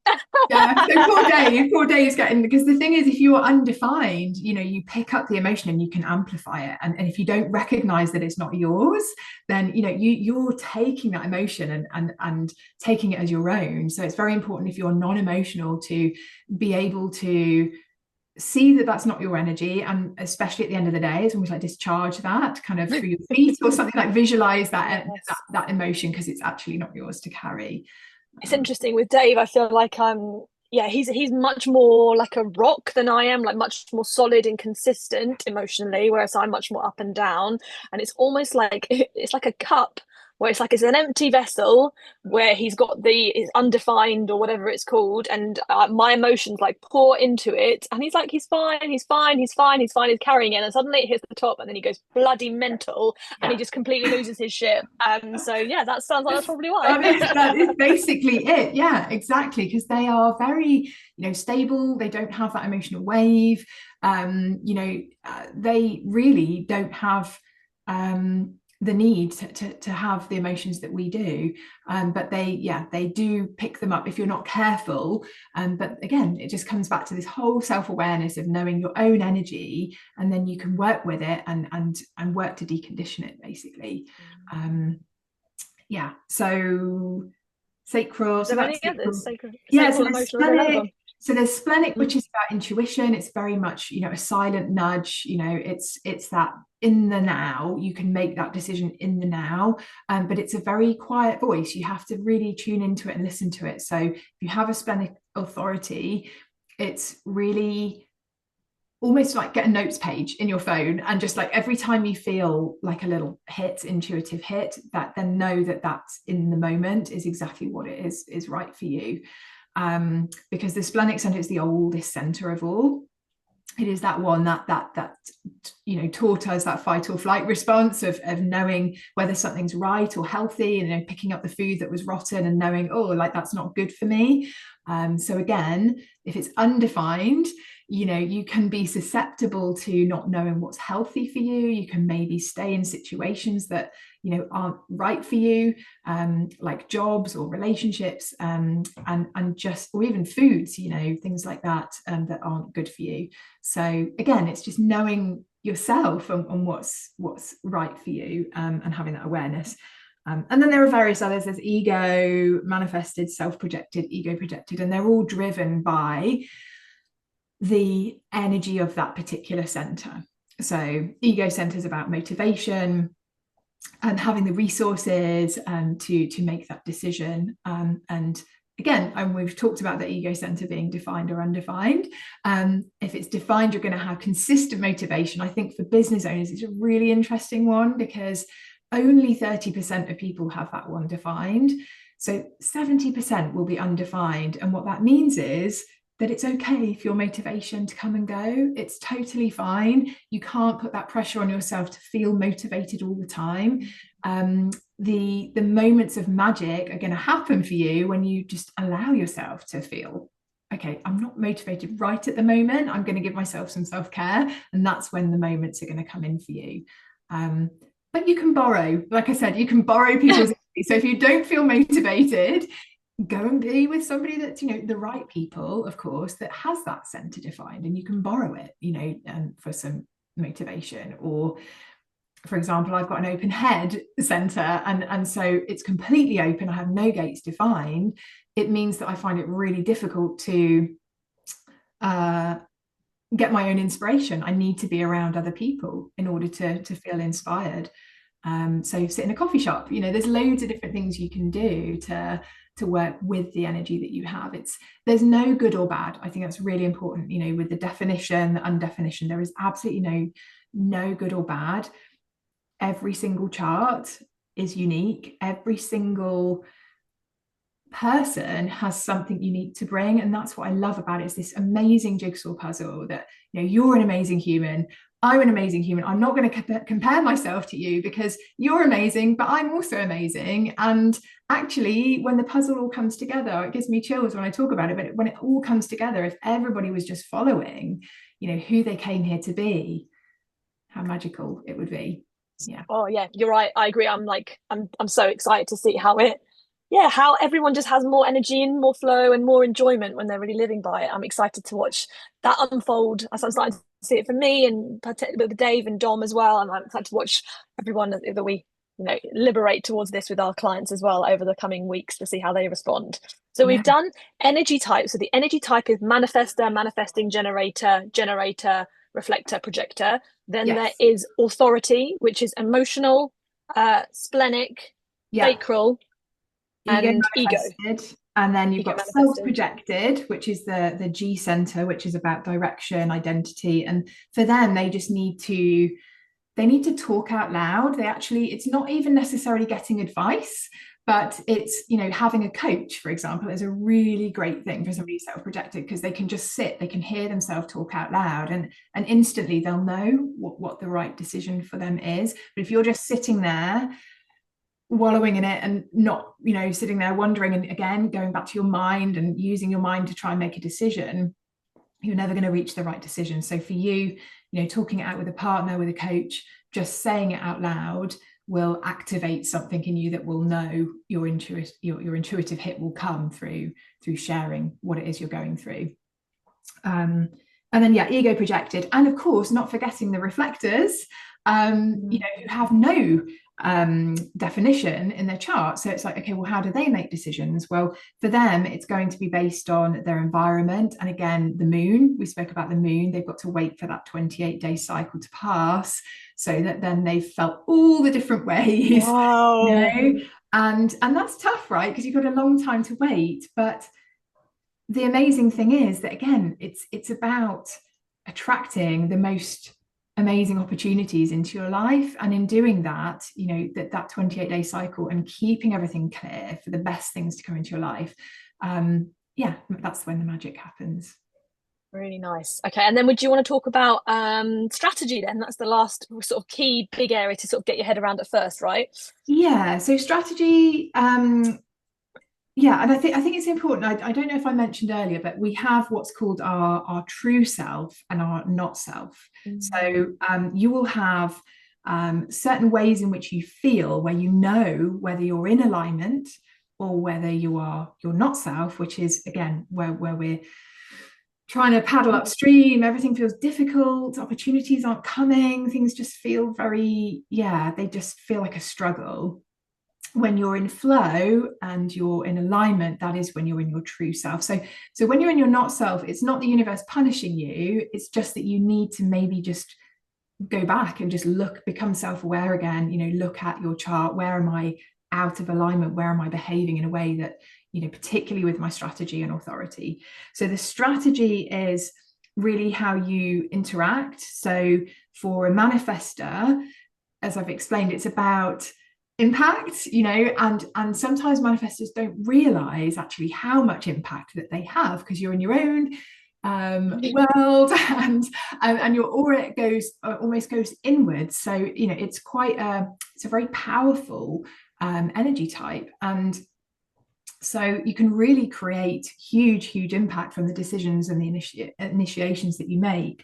Yeah, so poor Dave's getting, because the thing is, if you are undefined, you pick up the emotion and you can amplify it, and if you don't recognize that it's not yours, then you're taking that emotion and taking it as your own. So it's very important, if you're non-emotional, to be able to see that that's not your energy, and especially at the end of the day, it's almost like discharge that kind of through your feet or something, like visualize that that emotion, because it's actually not yours to carry. It's interesting with Dave. I feel like he's much more like a rock than I am, like much more solid and consistent emotionally, whereas I'm much more up and down. And it's almost like it's like a cup, where it's an empty vessel, where he's got is undefined or whatever it's called, and my emotions like pour into it, and he's fine, he's carrying it, and suddenly it hits the top, and then he goes bloody mental, and he just completely loses his shit. So yeah, that sounds like that's probably why. That is basically it. Yeah, exactly, because they are very stable. They don't have that emotional wave. They really don't have the need to have the emotions that we do, but they do pick them up if you're not careful. But again, it just comes back to this whole self-awareness of knowing your own energy, and then you can work with it and work to decondition it, basically. So sacral. So that's sacral. So there's splenic, which is about intuition. It's very much, a silent nudge. It's that in the now. You can make that decision in the now, but it's a very quiet voice. You have to really tune into it and listen to it. So if you have a splenic authority, it's really almost like get a notes page in your phone, and just like every time you feel like a little intuitive hit, that then know that that's in the moment is exactly what it is right for you. Because the splenic center is the oldest center of all. It is that one that taught us that fight or flight response of knowing whether something's right or healthy, and picking up the food that was rotten and knowing, oh, like that's not good for me. So again, if it's undefined, you can be susceptible to not knowing what's healthy for you. You can maybe stay in situations that aren't right for you, like jobs or relationships, and or even foods, things like that, that aren't good for you. So again, it's just knowing yourself and what's right for you, and having that awareness. And then there are various others. There's ego manifested, self-projected, ego projected, and they're all driven by the energy of that particular center. So ego center is about motivation and having the resources to make that decision. And again, we've talked about the ego center being defined or undefined. If it's defined, you're going to have consistent motivation. I think for business owners, it's a really interesting one, because only 30% of people have that one defined. So 70% will be undefined. And what that means is that it's okay for your motivation to come and go. It's totally fine. You can't put that pressure on yourself to feel motivated all the time. The moments of magic are going to happen for you when you just allow yourself to feel, okay, I'm not motivated right at the moment. I'm going to give myself some self-care, and that's when the moments are going to come in for you. But you can borrow, like I said, you can borrow people's energy. So if you don't feel motivated, go and be with somebody that's, you know, the right people, of course, that has that center defined, and you can borrow it, you know, for some motivation. Or for example, I've got an open head center, and so it's completely open. I have no gates defined. It means that I find it really difficult to get my own inspiration. I need to be around other people in order to feel inspired. So sit in a coffee shop, you know, there's loads of different things you can do to work with the energy that you have. There's no good or bad. I think that's really important, you know, with the definition, the undefinition, there is absolutely no good or bad. Every single chart is unique. Every single person has something unique to bring, and that's what I love about it. It's this amazing jigsaw puzzle that, you know, you're an amazing human, I'm an amazing human. I'm not going to compare myself to you because you're amazing, but I'm also amazing. And actually, when the puzzle all comes together, it gives me chills when I talk about it, but when it all comes together, if everybody was just following, you know, who they came here to be, how magical it would be. Yeah. Oh yeah, you're right. I agree. I'm so excited to see how everyone just has more energy and more flow and more enjoyment when they're really living by it. I'm excited to watch that unfold as I'm starting to see it for me, and with Dave and Dom as well. And I'm excited to watch everyone that we, you know, liberate towards this with our clients as well over the coming weeks to see how they respond. So we've done energy types. So the energy type is manifester, manifesting generator, reflector, projector. Then there is authority, which is emotional, splenic, sacral, and ego. And then you've got self-projected, which is the G center, which is about direction, identity. And for them, they just need to talk out loud. It's not even necessarily getting advice, but it's, you know, having a coach, for example, is a really great thing for somebody self-projected, because they can just sit, they can hear themselves talk out loud, and instantly they'll know what the right decision for them is. But if you're just sitting there wallowing in it and not, you know, sitting there wondering, and again going back to your mind and using your mind to try and make a decision, you're never going to reach the right decision. So for you, you know, talking it out with a partner, with a coach, just saying it out loud will activate something in you that will know your intuitive hit will come through sharing what it is you're going through. And then ego projected, and of course not forgetting the reflectors, you know, who have no definition in their chart. So it's like, okay, well, how do they make decisions? Well, for them, it's going to be based on their environment. And again, the moon, we spoke about the moon, they've got to wait for that 28-day cycle to pass, so that then they've felt all the different ways. Wow. You know? And that's tough, right? Because you've got a long time to wait. But the amazing thing is that, again, it's about attracting the most amazing opportunities into your life, and in doing that, you know, that 28-day cycle and keeping everything clear for the best things to come into your life, that's when the magic happens. Really nice. Okay, and then would you want to talk about strategy then? That's the last sort of key big area to sort of get your head around at first, right? Yeah, so strategy, and I think it's important. I don't know if I mentioned earlier, but we have what's called our true self and our not self. So you will have certain ways in which you feel, where you know whether you're in alignment or whether you're not self, which is, again, where we're trying to paddle upstream. Everything feels difficult, opportunities aren't coming, things just feel they just feel like a struggle. When you're in flow and you're in alignment, that is when you're in your true self. So when you're in your not self, it's not the universe punishing you, it's just that you need to maybe just go back and just become self-aware again, you know, look at your chart. Where am I out of alignment? Where am I behaving in a way that, you know, particularly with my strategy and authority? So the strategy is really how you interact. So for a manifestor, as I've explained, it's about impact, you know, and sometimes manifestors don't realize actually how much impact that they have, because you're in your own world, and your aura goes almost goes inwards. So, you know, it's a very powerful energy type, and so you can really create huge impact from the decisions and the initiations that you make.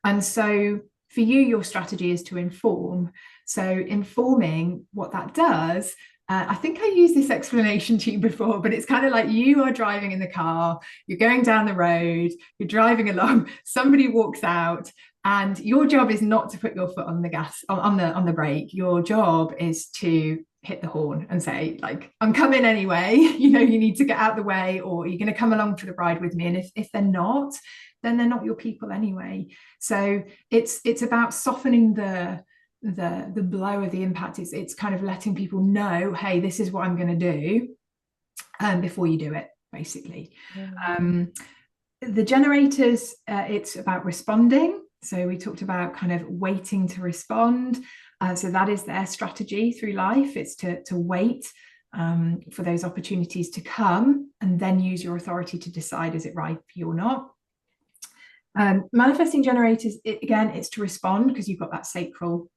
And so for you, your strategy is to inform. So informing, what that does, I think I used this explanation to you before, but it's kind of like you are driving in the car, you're going down the road, you're driving along, somebody walks out, and your job is not to put your foot on the gas, on the brake. Your job is to hit the horn and say, like, I'm coming anyway, you know, you need to get out the way, or you're going to come along for the ride with me. And if they're not, then they're not your people anyway. So it's about softening the blow of the impact. It's kind of letting people know, hey, this is what I'm going to do, before you do it, basically. The generators, it's about responding. So we talked about kind of waiting to respond. So that is their strategy through life. It's to wait for those opportunities to come, and then use your authority to decide, is it right for you or not? Manifesting generators, again, it's to respond, because you've got that sacral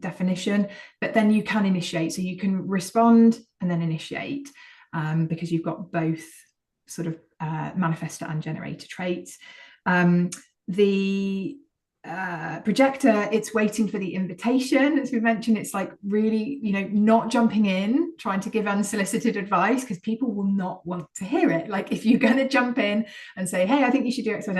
definition, but then you can initiate. So you can respond and then initiate, because you've got both sort of manifestor and generator traits. The projector, it's waiting for the invitation. As we mentioned, it's like really, you know, not jumping in, trying to give unsolicited advice, because people will not want to hear it. Like, if you're going to jump in and say, hey, I think you should do X, Y,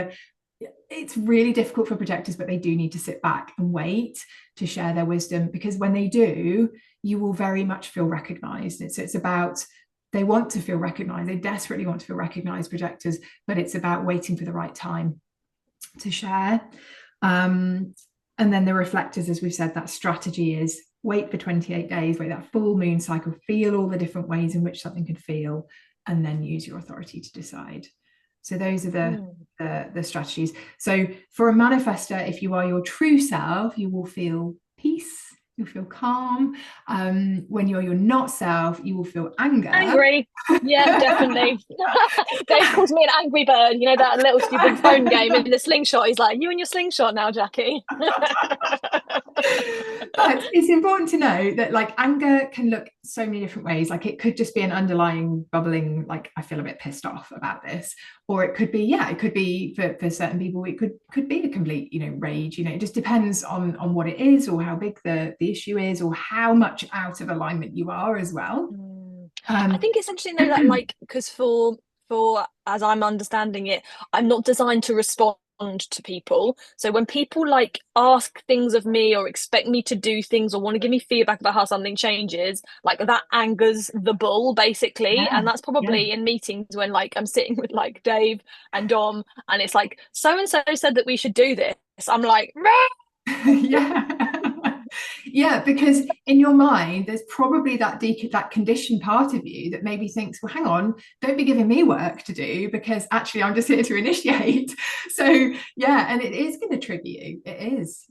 Z, it's really difficult for projectors, but they do need to sit back and wait to share their wisdom, because when they do, you will very much feel recognized. It's about, they want to feel recognized. They desperately want to feel recognized, projectors, but it's about waiting for the right time to share. And then the reflectors, as we've said, that strategy is wait for 28 days, wait that full moon cycle, feel all the different ways in which something could feel, and then use your authority to decide. So those are the strategies. So for a manifestor, if you are your true self, you will feel peace, you'll feel calm. When you're your not self, you will feel anger. Angry. Yeah, definitely. Dave calls me an angry bird. You know, that little stupid phone game in the slingshot. He's like, you and your slingshot now, Jackie. But it's important to know that, like, anger can look so many different ways. Like, it could just be an underlying bubbling, like, I feel a bit pissed off about this, or it could be, it could be for certain people, it could be a complete, you know, rage. You know, it just depends on what it is, or how big the issue is, or how much out of alignment you are as well. I think it's interesting though, that, like, because for as I'm understanding it, I'm not designed to respond to people. So when people like ask things of me, or expect me to do things, or want to give me feedback about how something changes, like, that angers the bull, basically. And that's probably in meetings when, like, I'm sitting with like Dave and Dom, and it's like, so and so said that we should do this. I'm like, yeah, because in your mind there's probably that conditioned part of you that maybe thinks, well, hang on, don't be giving me work to do, because actually I'm just here to initiate. So and it is going to trigger you. It is,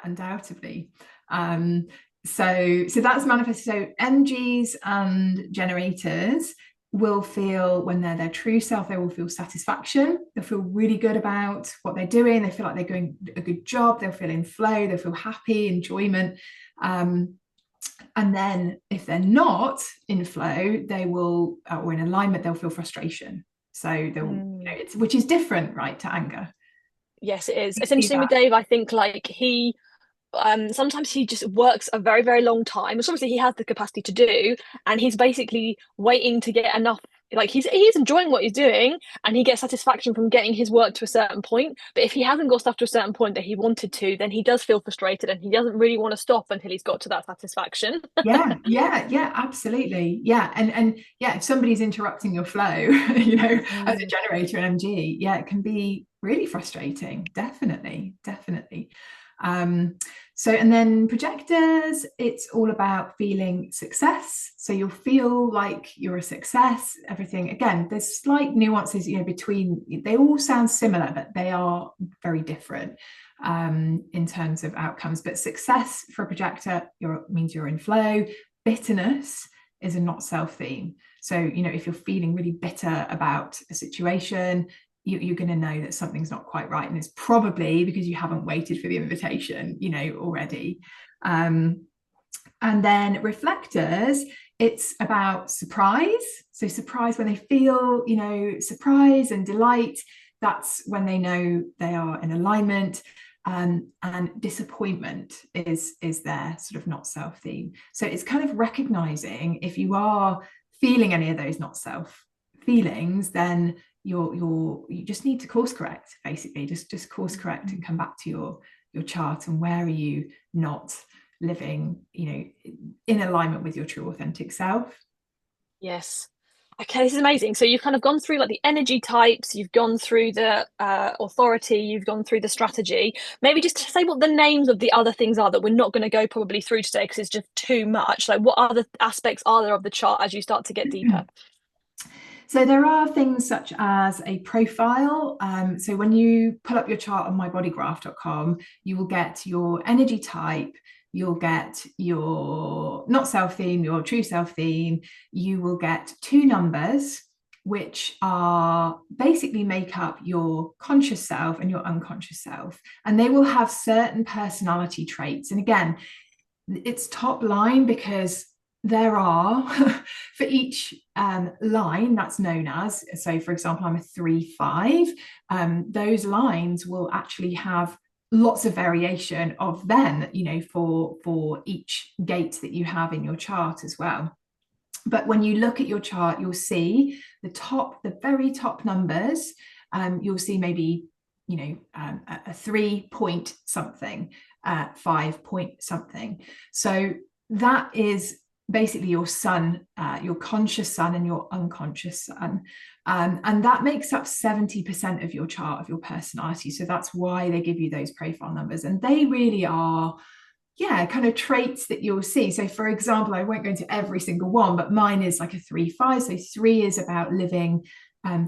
undoubtedly. So that's manifested. So MGs and generators will feel, when they're their true self, they will feel satisfaction. They'll feel really good about what they're doing. They feel like they're doing a good job. They'll feel in flow. They'll feel happy, enjoyment. And then if they're not in flow, they will, or in alignment, they'll feel frustration. So they'll, you know, which is different, right, to anger. Yes, it is. It's interesting with Dave. I think, like, he sometimes he just works a very, very long time, which obviously he has the capacity to do, and he's basically waiting to get enough, like, he's enjoying what he's doing, and he gets satisfaction from getting his work to a certain point. But if he hasn't got stuff to a certain point that he wanted to, then he does feel frustrated, and he doesn't really want to stop until he's got to that satisfaction. Absolutely. And if somebody's interrupting your flow, you know, as a generator and MG, it can be really frustrating. Definitely. And then projectors, it's all about feeling success. So you'll feel like you're a success, everything. Again, there's slight nuances, between, they all sound similar, but they are very different in terms of outcomes. But success for a projector means you're in flow. Bitterness is a not self theme. So, if you're feeling really bitter about a situation, you're going to know that something's not quite right, and it's probably because you haven't waited for the invitation already. And then reflectors, it's about surprise. So surprise, when they feel surprise and delight, that's when they know they are in alignment. And disappointment is their sort of not self theme. So it's kind of recognizing if you are feeling any of those not self feelings, then you just need to course correct, basically. Just course correct and come back to your chart, and where are you not living in alignment with your true authentic self. Yes. Okay, this is amazing. So you've kind of gone through like the energy types, you've gone through the authority, you've gone through the strategy. Maybe just to say what the names of the other things are that we're not going to go probably through today because it's just too much. Like, what other aspects are there of the chart as you start to get deeper? So there are things such as a profile. So when you pull up your chart on mybodygraph.com, you will get your energy type, you'll get your not self theme, your true self theme. You will get 2 numbers, which are basically make up your conscious self and your unconscious self. And they will have certain personality traits. And again, it's top line because there are for each line that's known as, so for example, I'm a 3-5, those lines will actually have lots of variation of them, for each gate that you have in your chart as well. But when you look at your chart, you'll see the very top numbers. You'll see maybe a 3 point something, 5 point something. So that is basically your sun, your conscious sun and your unconscious sun. And that makes up 70% of your chart, of your personality. So that's why they give you those profile numbers. And they really are, kind of traits that you'll see. So for example, I won't go into every single one, but mine is like a 3-5. So 3 is about living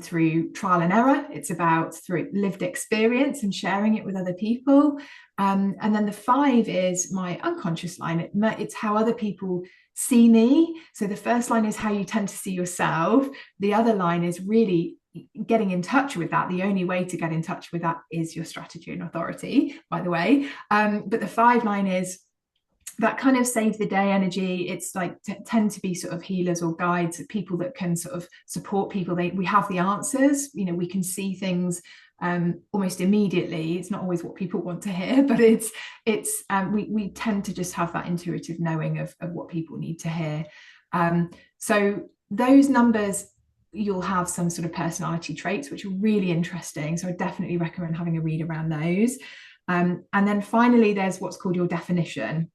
through trial and error. It's about through lived experience and sharing it with other people. And then the 5 is my unconscious line. It's how other people see me. So the first line is how you tend to see yourself. The other line is really getting in touch with that. The only way to get in touch with that is your strategy and authority, by the way. But the 5 line is that kind of save the day energy. It's like tend to be sort of healers or guides, people that can sort of support people. We have the answers, we can see things almost immediately. It's not always what people want to hear, but we tend to just have that intuitive knowing of what people need to hear. So those numbers, you'll have some sort of personality traits which are really interesting. So I definitely recommend having a read around those. And then finally, there's what's called your definition.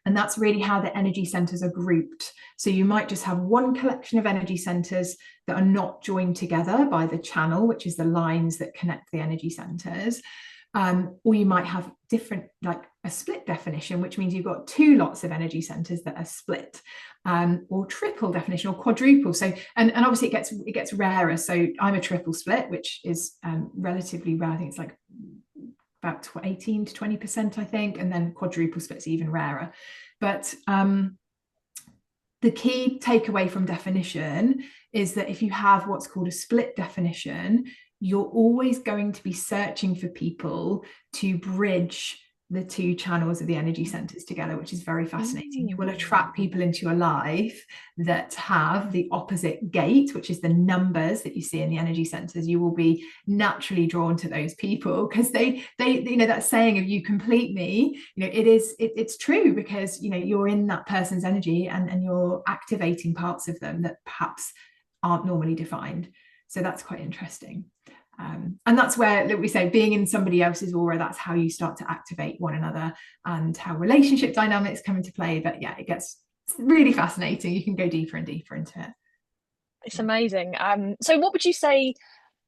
And that's really how the energy centers are grouped. So you might just have one collection of energy centers that are not joined together by the channel, which is the lines that connect the energy centers. Or you might have different, like a split definition, which means you've got 2 lots of energy centers that are split, or triple definition, or quadruple. So, and obviously it gets rarer. So I'm a triple split, which is relatively rare. I think it's like about 18 to 20%, I think. And then quadruple split's even rarer. But the key takeaway from definition is that if you have what's called a split definition, you're always going to be searching for people to bridge the 2 channels of the energy centers together, which is very fascinating. You will attract people into your life that have the opposite gate, which is the numbers that you see in the energy centers. You will be naturally drawn to those people because they that saying of "you complete me," it's true, because you're in that person's energy and you're activating parts of them that perhaps aren't normally defined. So that's quite interesting. And that's where, like we say, being in somebody else's aura, that's how you start to activate one another and how relationship dynamics come into play. But yeah, it gets really fascinating. You can go deeper and deeper into it. It's amazing. So what would you say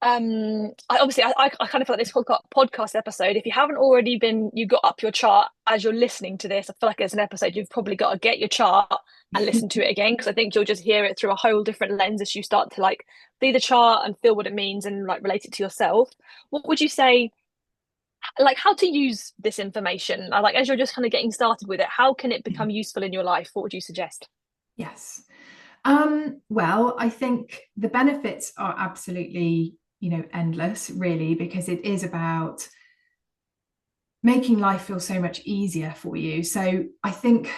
I kind of feel like this podcast episode, if you haven't already you got up your chart as you're listening to this, I feel like it's an episode you've probably got to get your chart and listen to it again, because I think you'll just hear it through a whole different lens as you start to like see the chart and feel what it means and like relate it to yourself. What would you say, like how to use this information? Like as you're just kind of getting started with it, how can it become useful in your life? What would you suggest? Yes. Well, I think the benefits are absolutely, endless, really, because it is about making life feel so much easier for you. So I think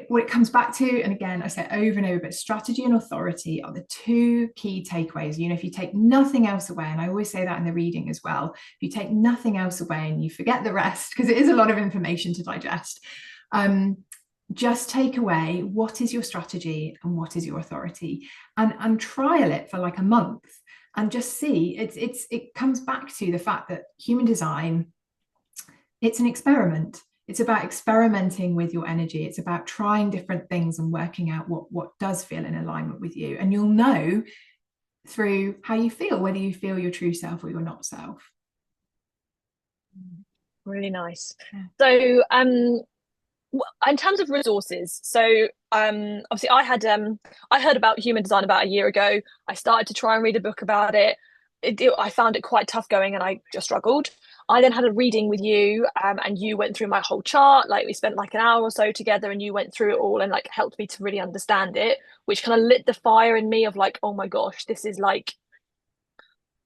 what it comes back to, and again, I say over and over, but strategy and authority are the two key takeaways. If you take nothing else away, and I always say that in the reading as well, if you take nothing else away and you forget the rest, because it is a lot of information to digest, just take away what is your strategy and what is your authority, and trial it for like a month and just see. It comes back to the fact that human design, it's an experiment. It's about experimenting with your energy. It's about trying different things and working out what does feel in alignment with you. And you'll know through how you feel, whether you feel your true self or your not self. Really nice. So in terms of resources, so obviously I heard about human design about a year ago. I started to try and read a book about it. I found it quite tough going and I just struggled. I then had a reading with you, and you went through my whole chart. Like we spent like an hour or so together and you went through it all and like helped me to really understand it, which kind of lit the fire in me of like, oh my gosh, this is like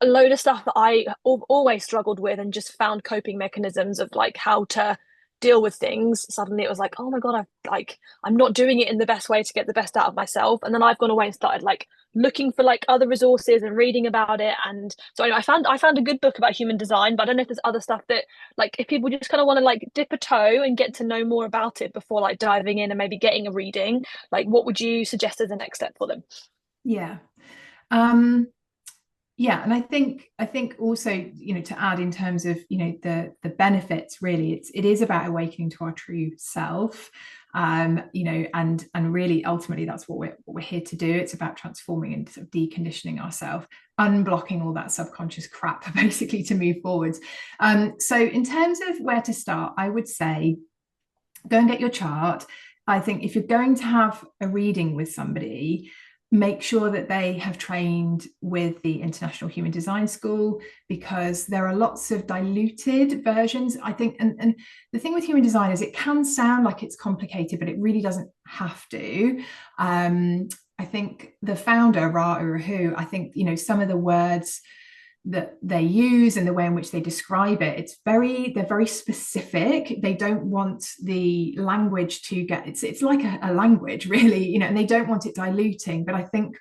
a load of stuff that I always struggled with, and just found coping mechanisms of like how to deal with things. Suddenly it was like, oh my God, I'm not doing it in the best way to get the best out of myself. And then I've gone away and started like looking for like other resources and reading about it. And so I found a good book about human design, but I don't know if there's other stuff that, like, if people just kind of want to like dip a toe and get to know more about it before like diving in and maybe getting a reading, like what would you suggest as the next step for them? Yeah. Yeah, and I think also, to add in terms of, the benefits, really, it is about awakening to our true self, and really ultimately that's what we're here to do. It's about transforming and sort of deconditioning ourselves, unblocking all that subconscious crap basically to move forwards. So in terms of where to start, I would say go and get your chart. I think if you're going to have a reading with somebody, make sure that they have trained with the International Human Design School, because there are lots of diluted versions, I think. And the thing with human design is it can sound like it's complicated, but it really doesn't have to. I think the founder, Ra Uru, I think, some of the words that they use and the way in which they describe it, they're very specific. They don't want the language to get, it's like a language really, and they don't want it diluting. But I think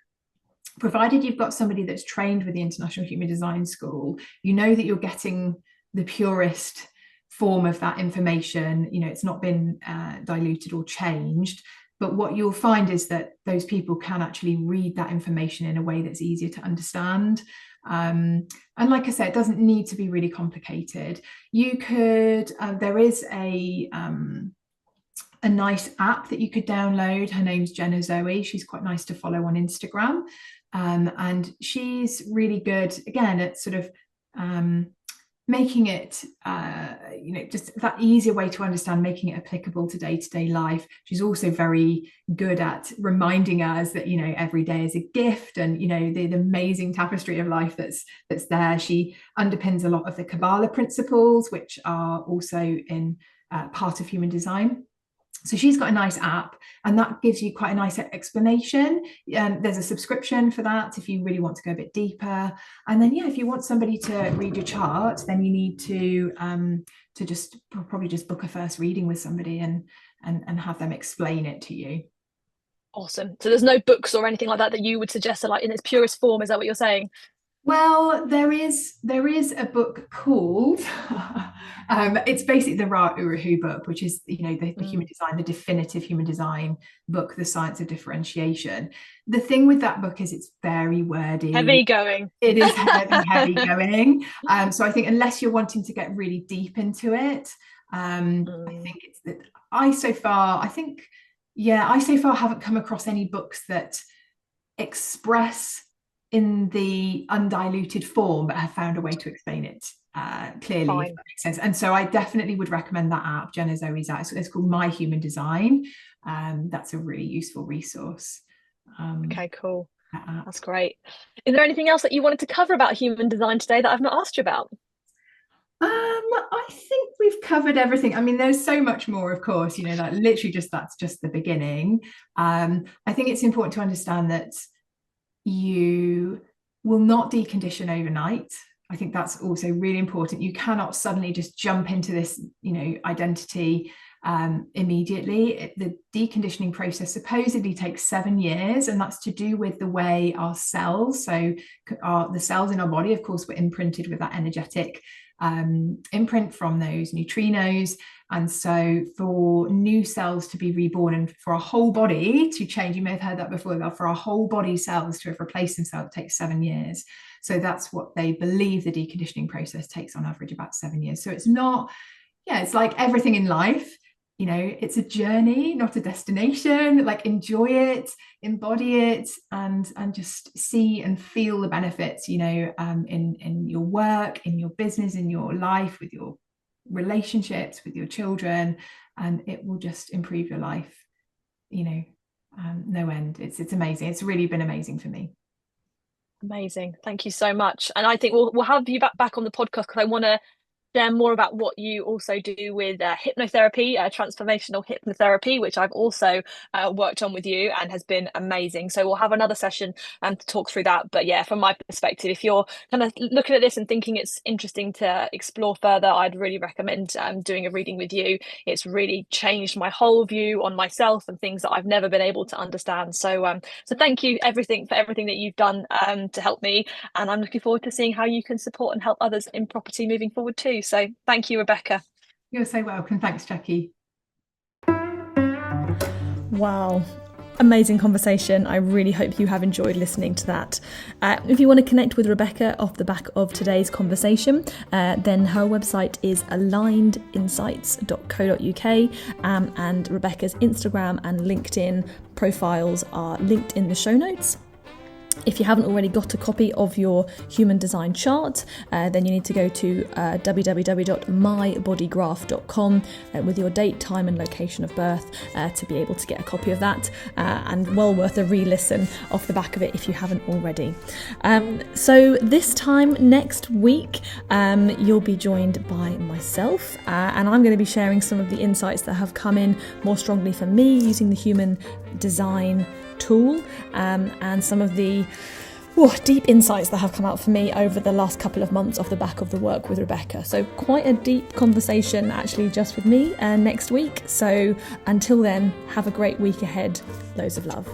provided you've got somebody that's trained with the International Human Design School, that you're getting the purest form of that information. It's not been diluted or changed. But what you'll find is that those people can actually read that information in a way that's easier to understand. And like I said, it doesn't need to be really complicated. You could, there is a nice app that you could download. Her name's Jenna Zoe. She's quite nice to follow on Instagram. And she's really good, again, at sort of making it, just that easier way to understand, making it applicable to day-to-day life. She's also very good at reminding us that, every day is a gift, and, the amazing tapestry of life that's there. She underpins a lot of the Kabbalah principles, which are also in part of human design. So she's got a nice app, and that gives you quite a nice explanation. There's a subscription for that if you really want to go a bit deeper. And then, if you want somebody to read your chart, then you need to just probably just book a first reading with somebody and have them explain it to you. Awesome. So there's no books or anything like that you would suggest, so like in its purest form, is that what you're saying? Well, there is a book called it's basically the Ra Uru book, which is the human design, the definitive human design book, The Science of Differentiation. The thing with that book is it's very wordy, heavy going. It is heavy going. So I think unless you're wanting to get really deep into it, I think it's that I so far haven't come across any books that express in the undiluted form, but have found a way to explain it clearly, if that makes sense. And so I definitely would recommend that app, Jenna Zoe's app. It's called My Human Design. That's a really useful resource. Okay, cool. That's great. Is there anything else that you wanted to cover about human design today that I've not asked you about? I think we've covered everything. I mean, there's so much more, of course, you know, like literally that's just the beginning. I think it's important to understand that you will not decondition overnight. I think that's also really important. You cannot suddenly just jump into this, you know, identity immediately. The deconditioning process supposedly takes 7 years, and that's to do with the way our cells, so the cells in our body, of course, were imprinted with that energetic imprint from those neutrinos. And so for new cells to be reborn and for our whole body to change, you may have heard that before, but for our whole body cells to have replaced themselves, it takes 7 years. So that's what they believe the deconditioning process takes on average, about 7 years. So it's not, it's like everything in life, you know, it's a journey, not a destination. Like, enjoy it, embody it, and just see and feel the benefits, you know, in your work, in your business, in your life, with your relationships, with your children, and it will just improve your life, you know, no end. It's amazing. It's really been amazing for me. Amazing. Thank you so much. And I think we'll have you back on the podcast, because I want to share more about what you also do with hypnotherapy, transformational hypnotherapy, which I've also worked on with you and has been amazing. So we'll have another session to talk through that. But yeah, from my perspective, if you're kind of looking at this and thinking it's interesting to explore further, I'd really recommend doing a reading with you. It's really changed my whole view on myself and things that I've never been able to understand. So so thank you for everything that you've done to help me. And I'm looking forward to seeing how you can support and help others in property moving forward too. So thank you, Rebecca. You're so welcome. Thanks, Jackie. Wow. Amazing conversation. I really hope you have enjoyed listening to that. If you want to connect with Rebecca off the back of today's conversation, then her website is alignedinsights.co.uk, and Rebecca's Instagram and LinkedIn profiles are linked in the show notes. If you haven't already got a copy of your human design chart, then you need to go to www.mybodygraph.com with your date, time and location of birth to be able to get a copy of that, and well worth a re-listen off the back of it if you haven't already. So this time next week, you'll be joined by myself, and I'm going to be sharing some of the insights that have come in more strongly for me using the human design tool, and some of the deep insights that have come out for me over the last couple of months off the back of the work with Rebecca. So quite a deep conversation actually just with me next week. So until then, have a great week ahead. Loads of love.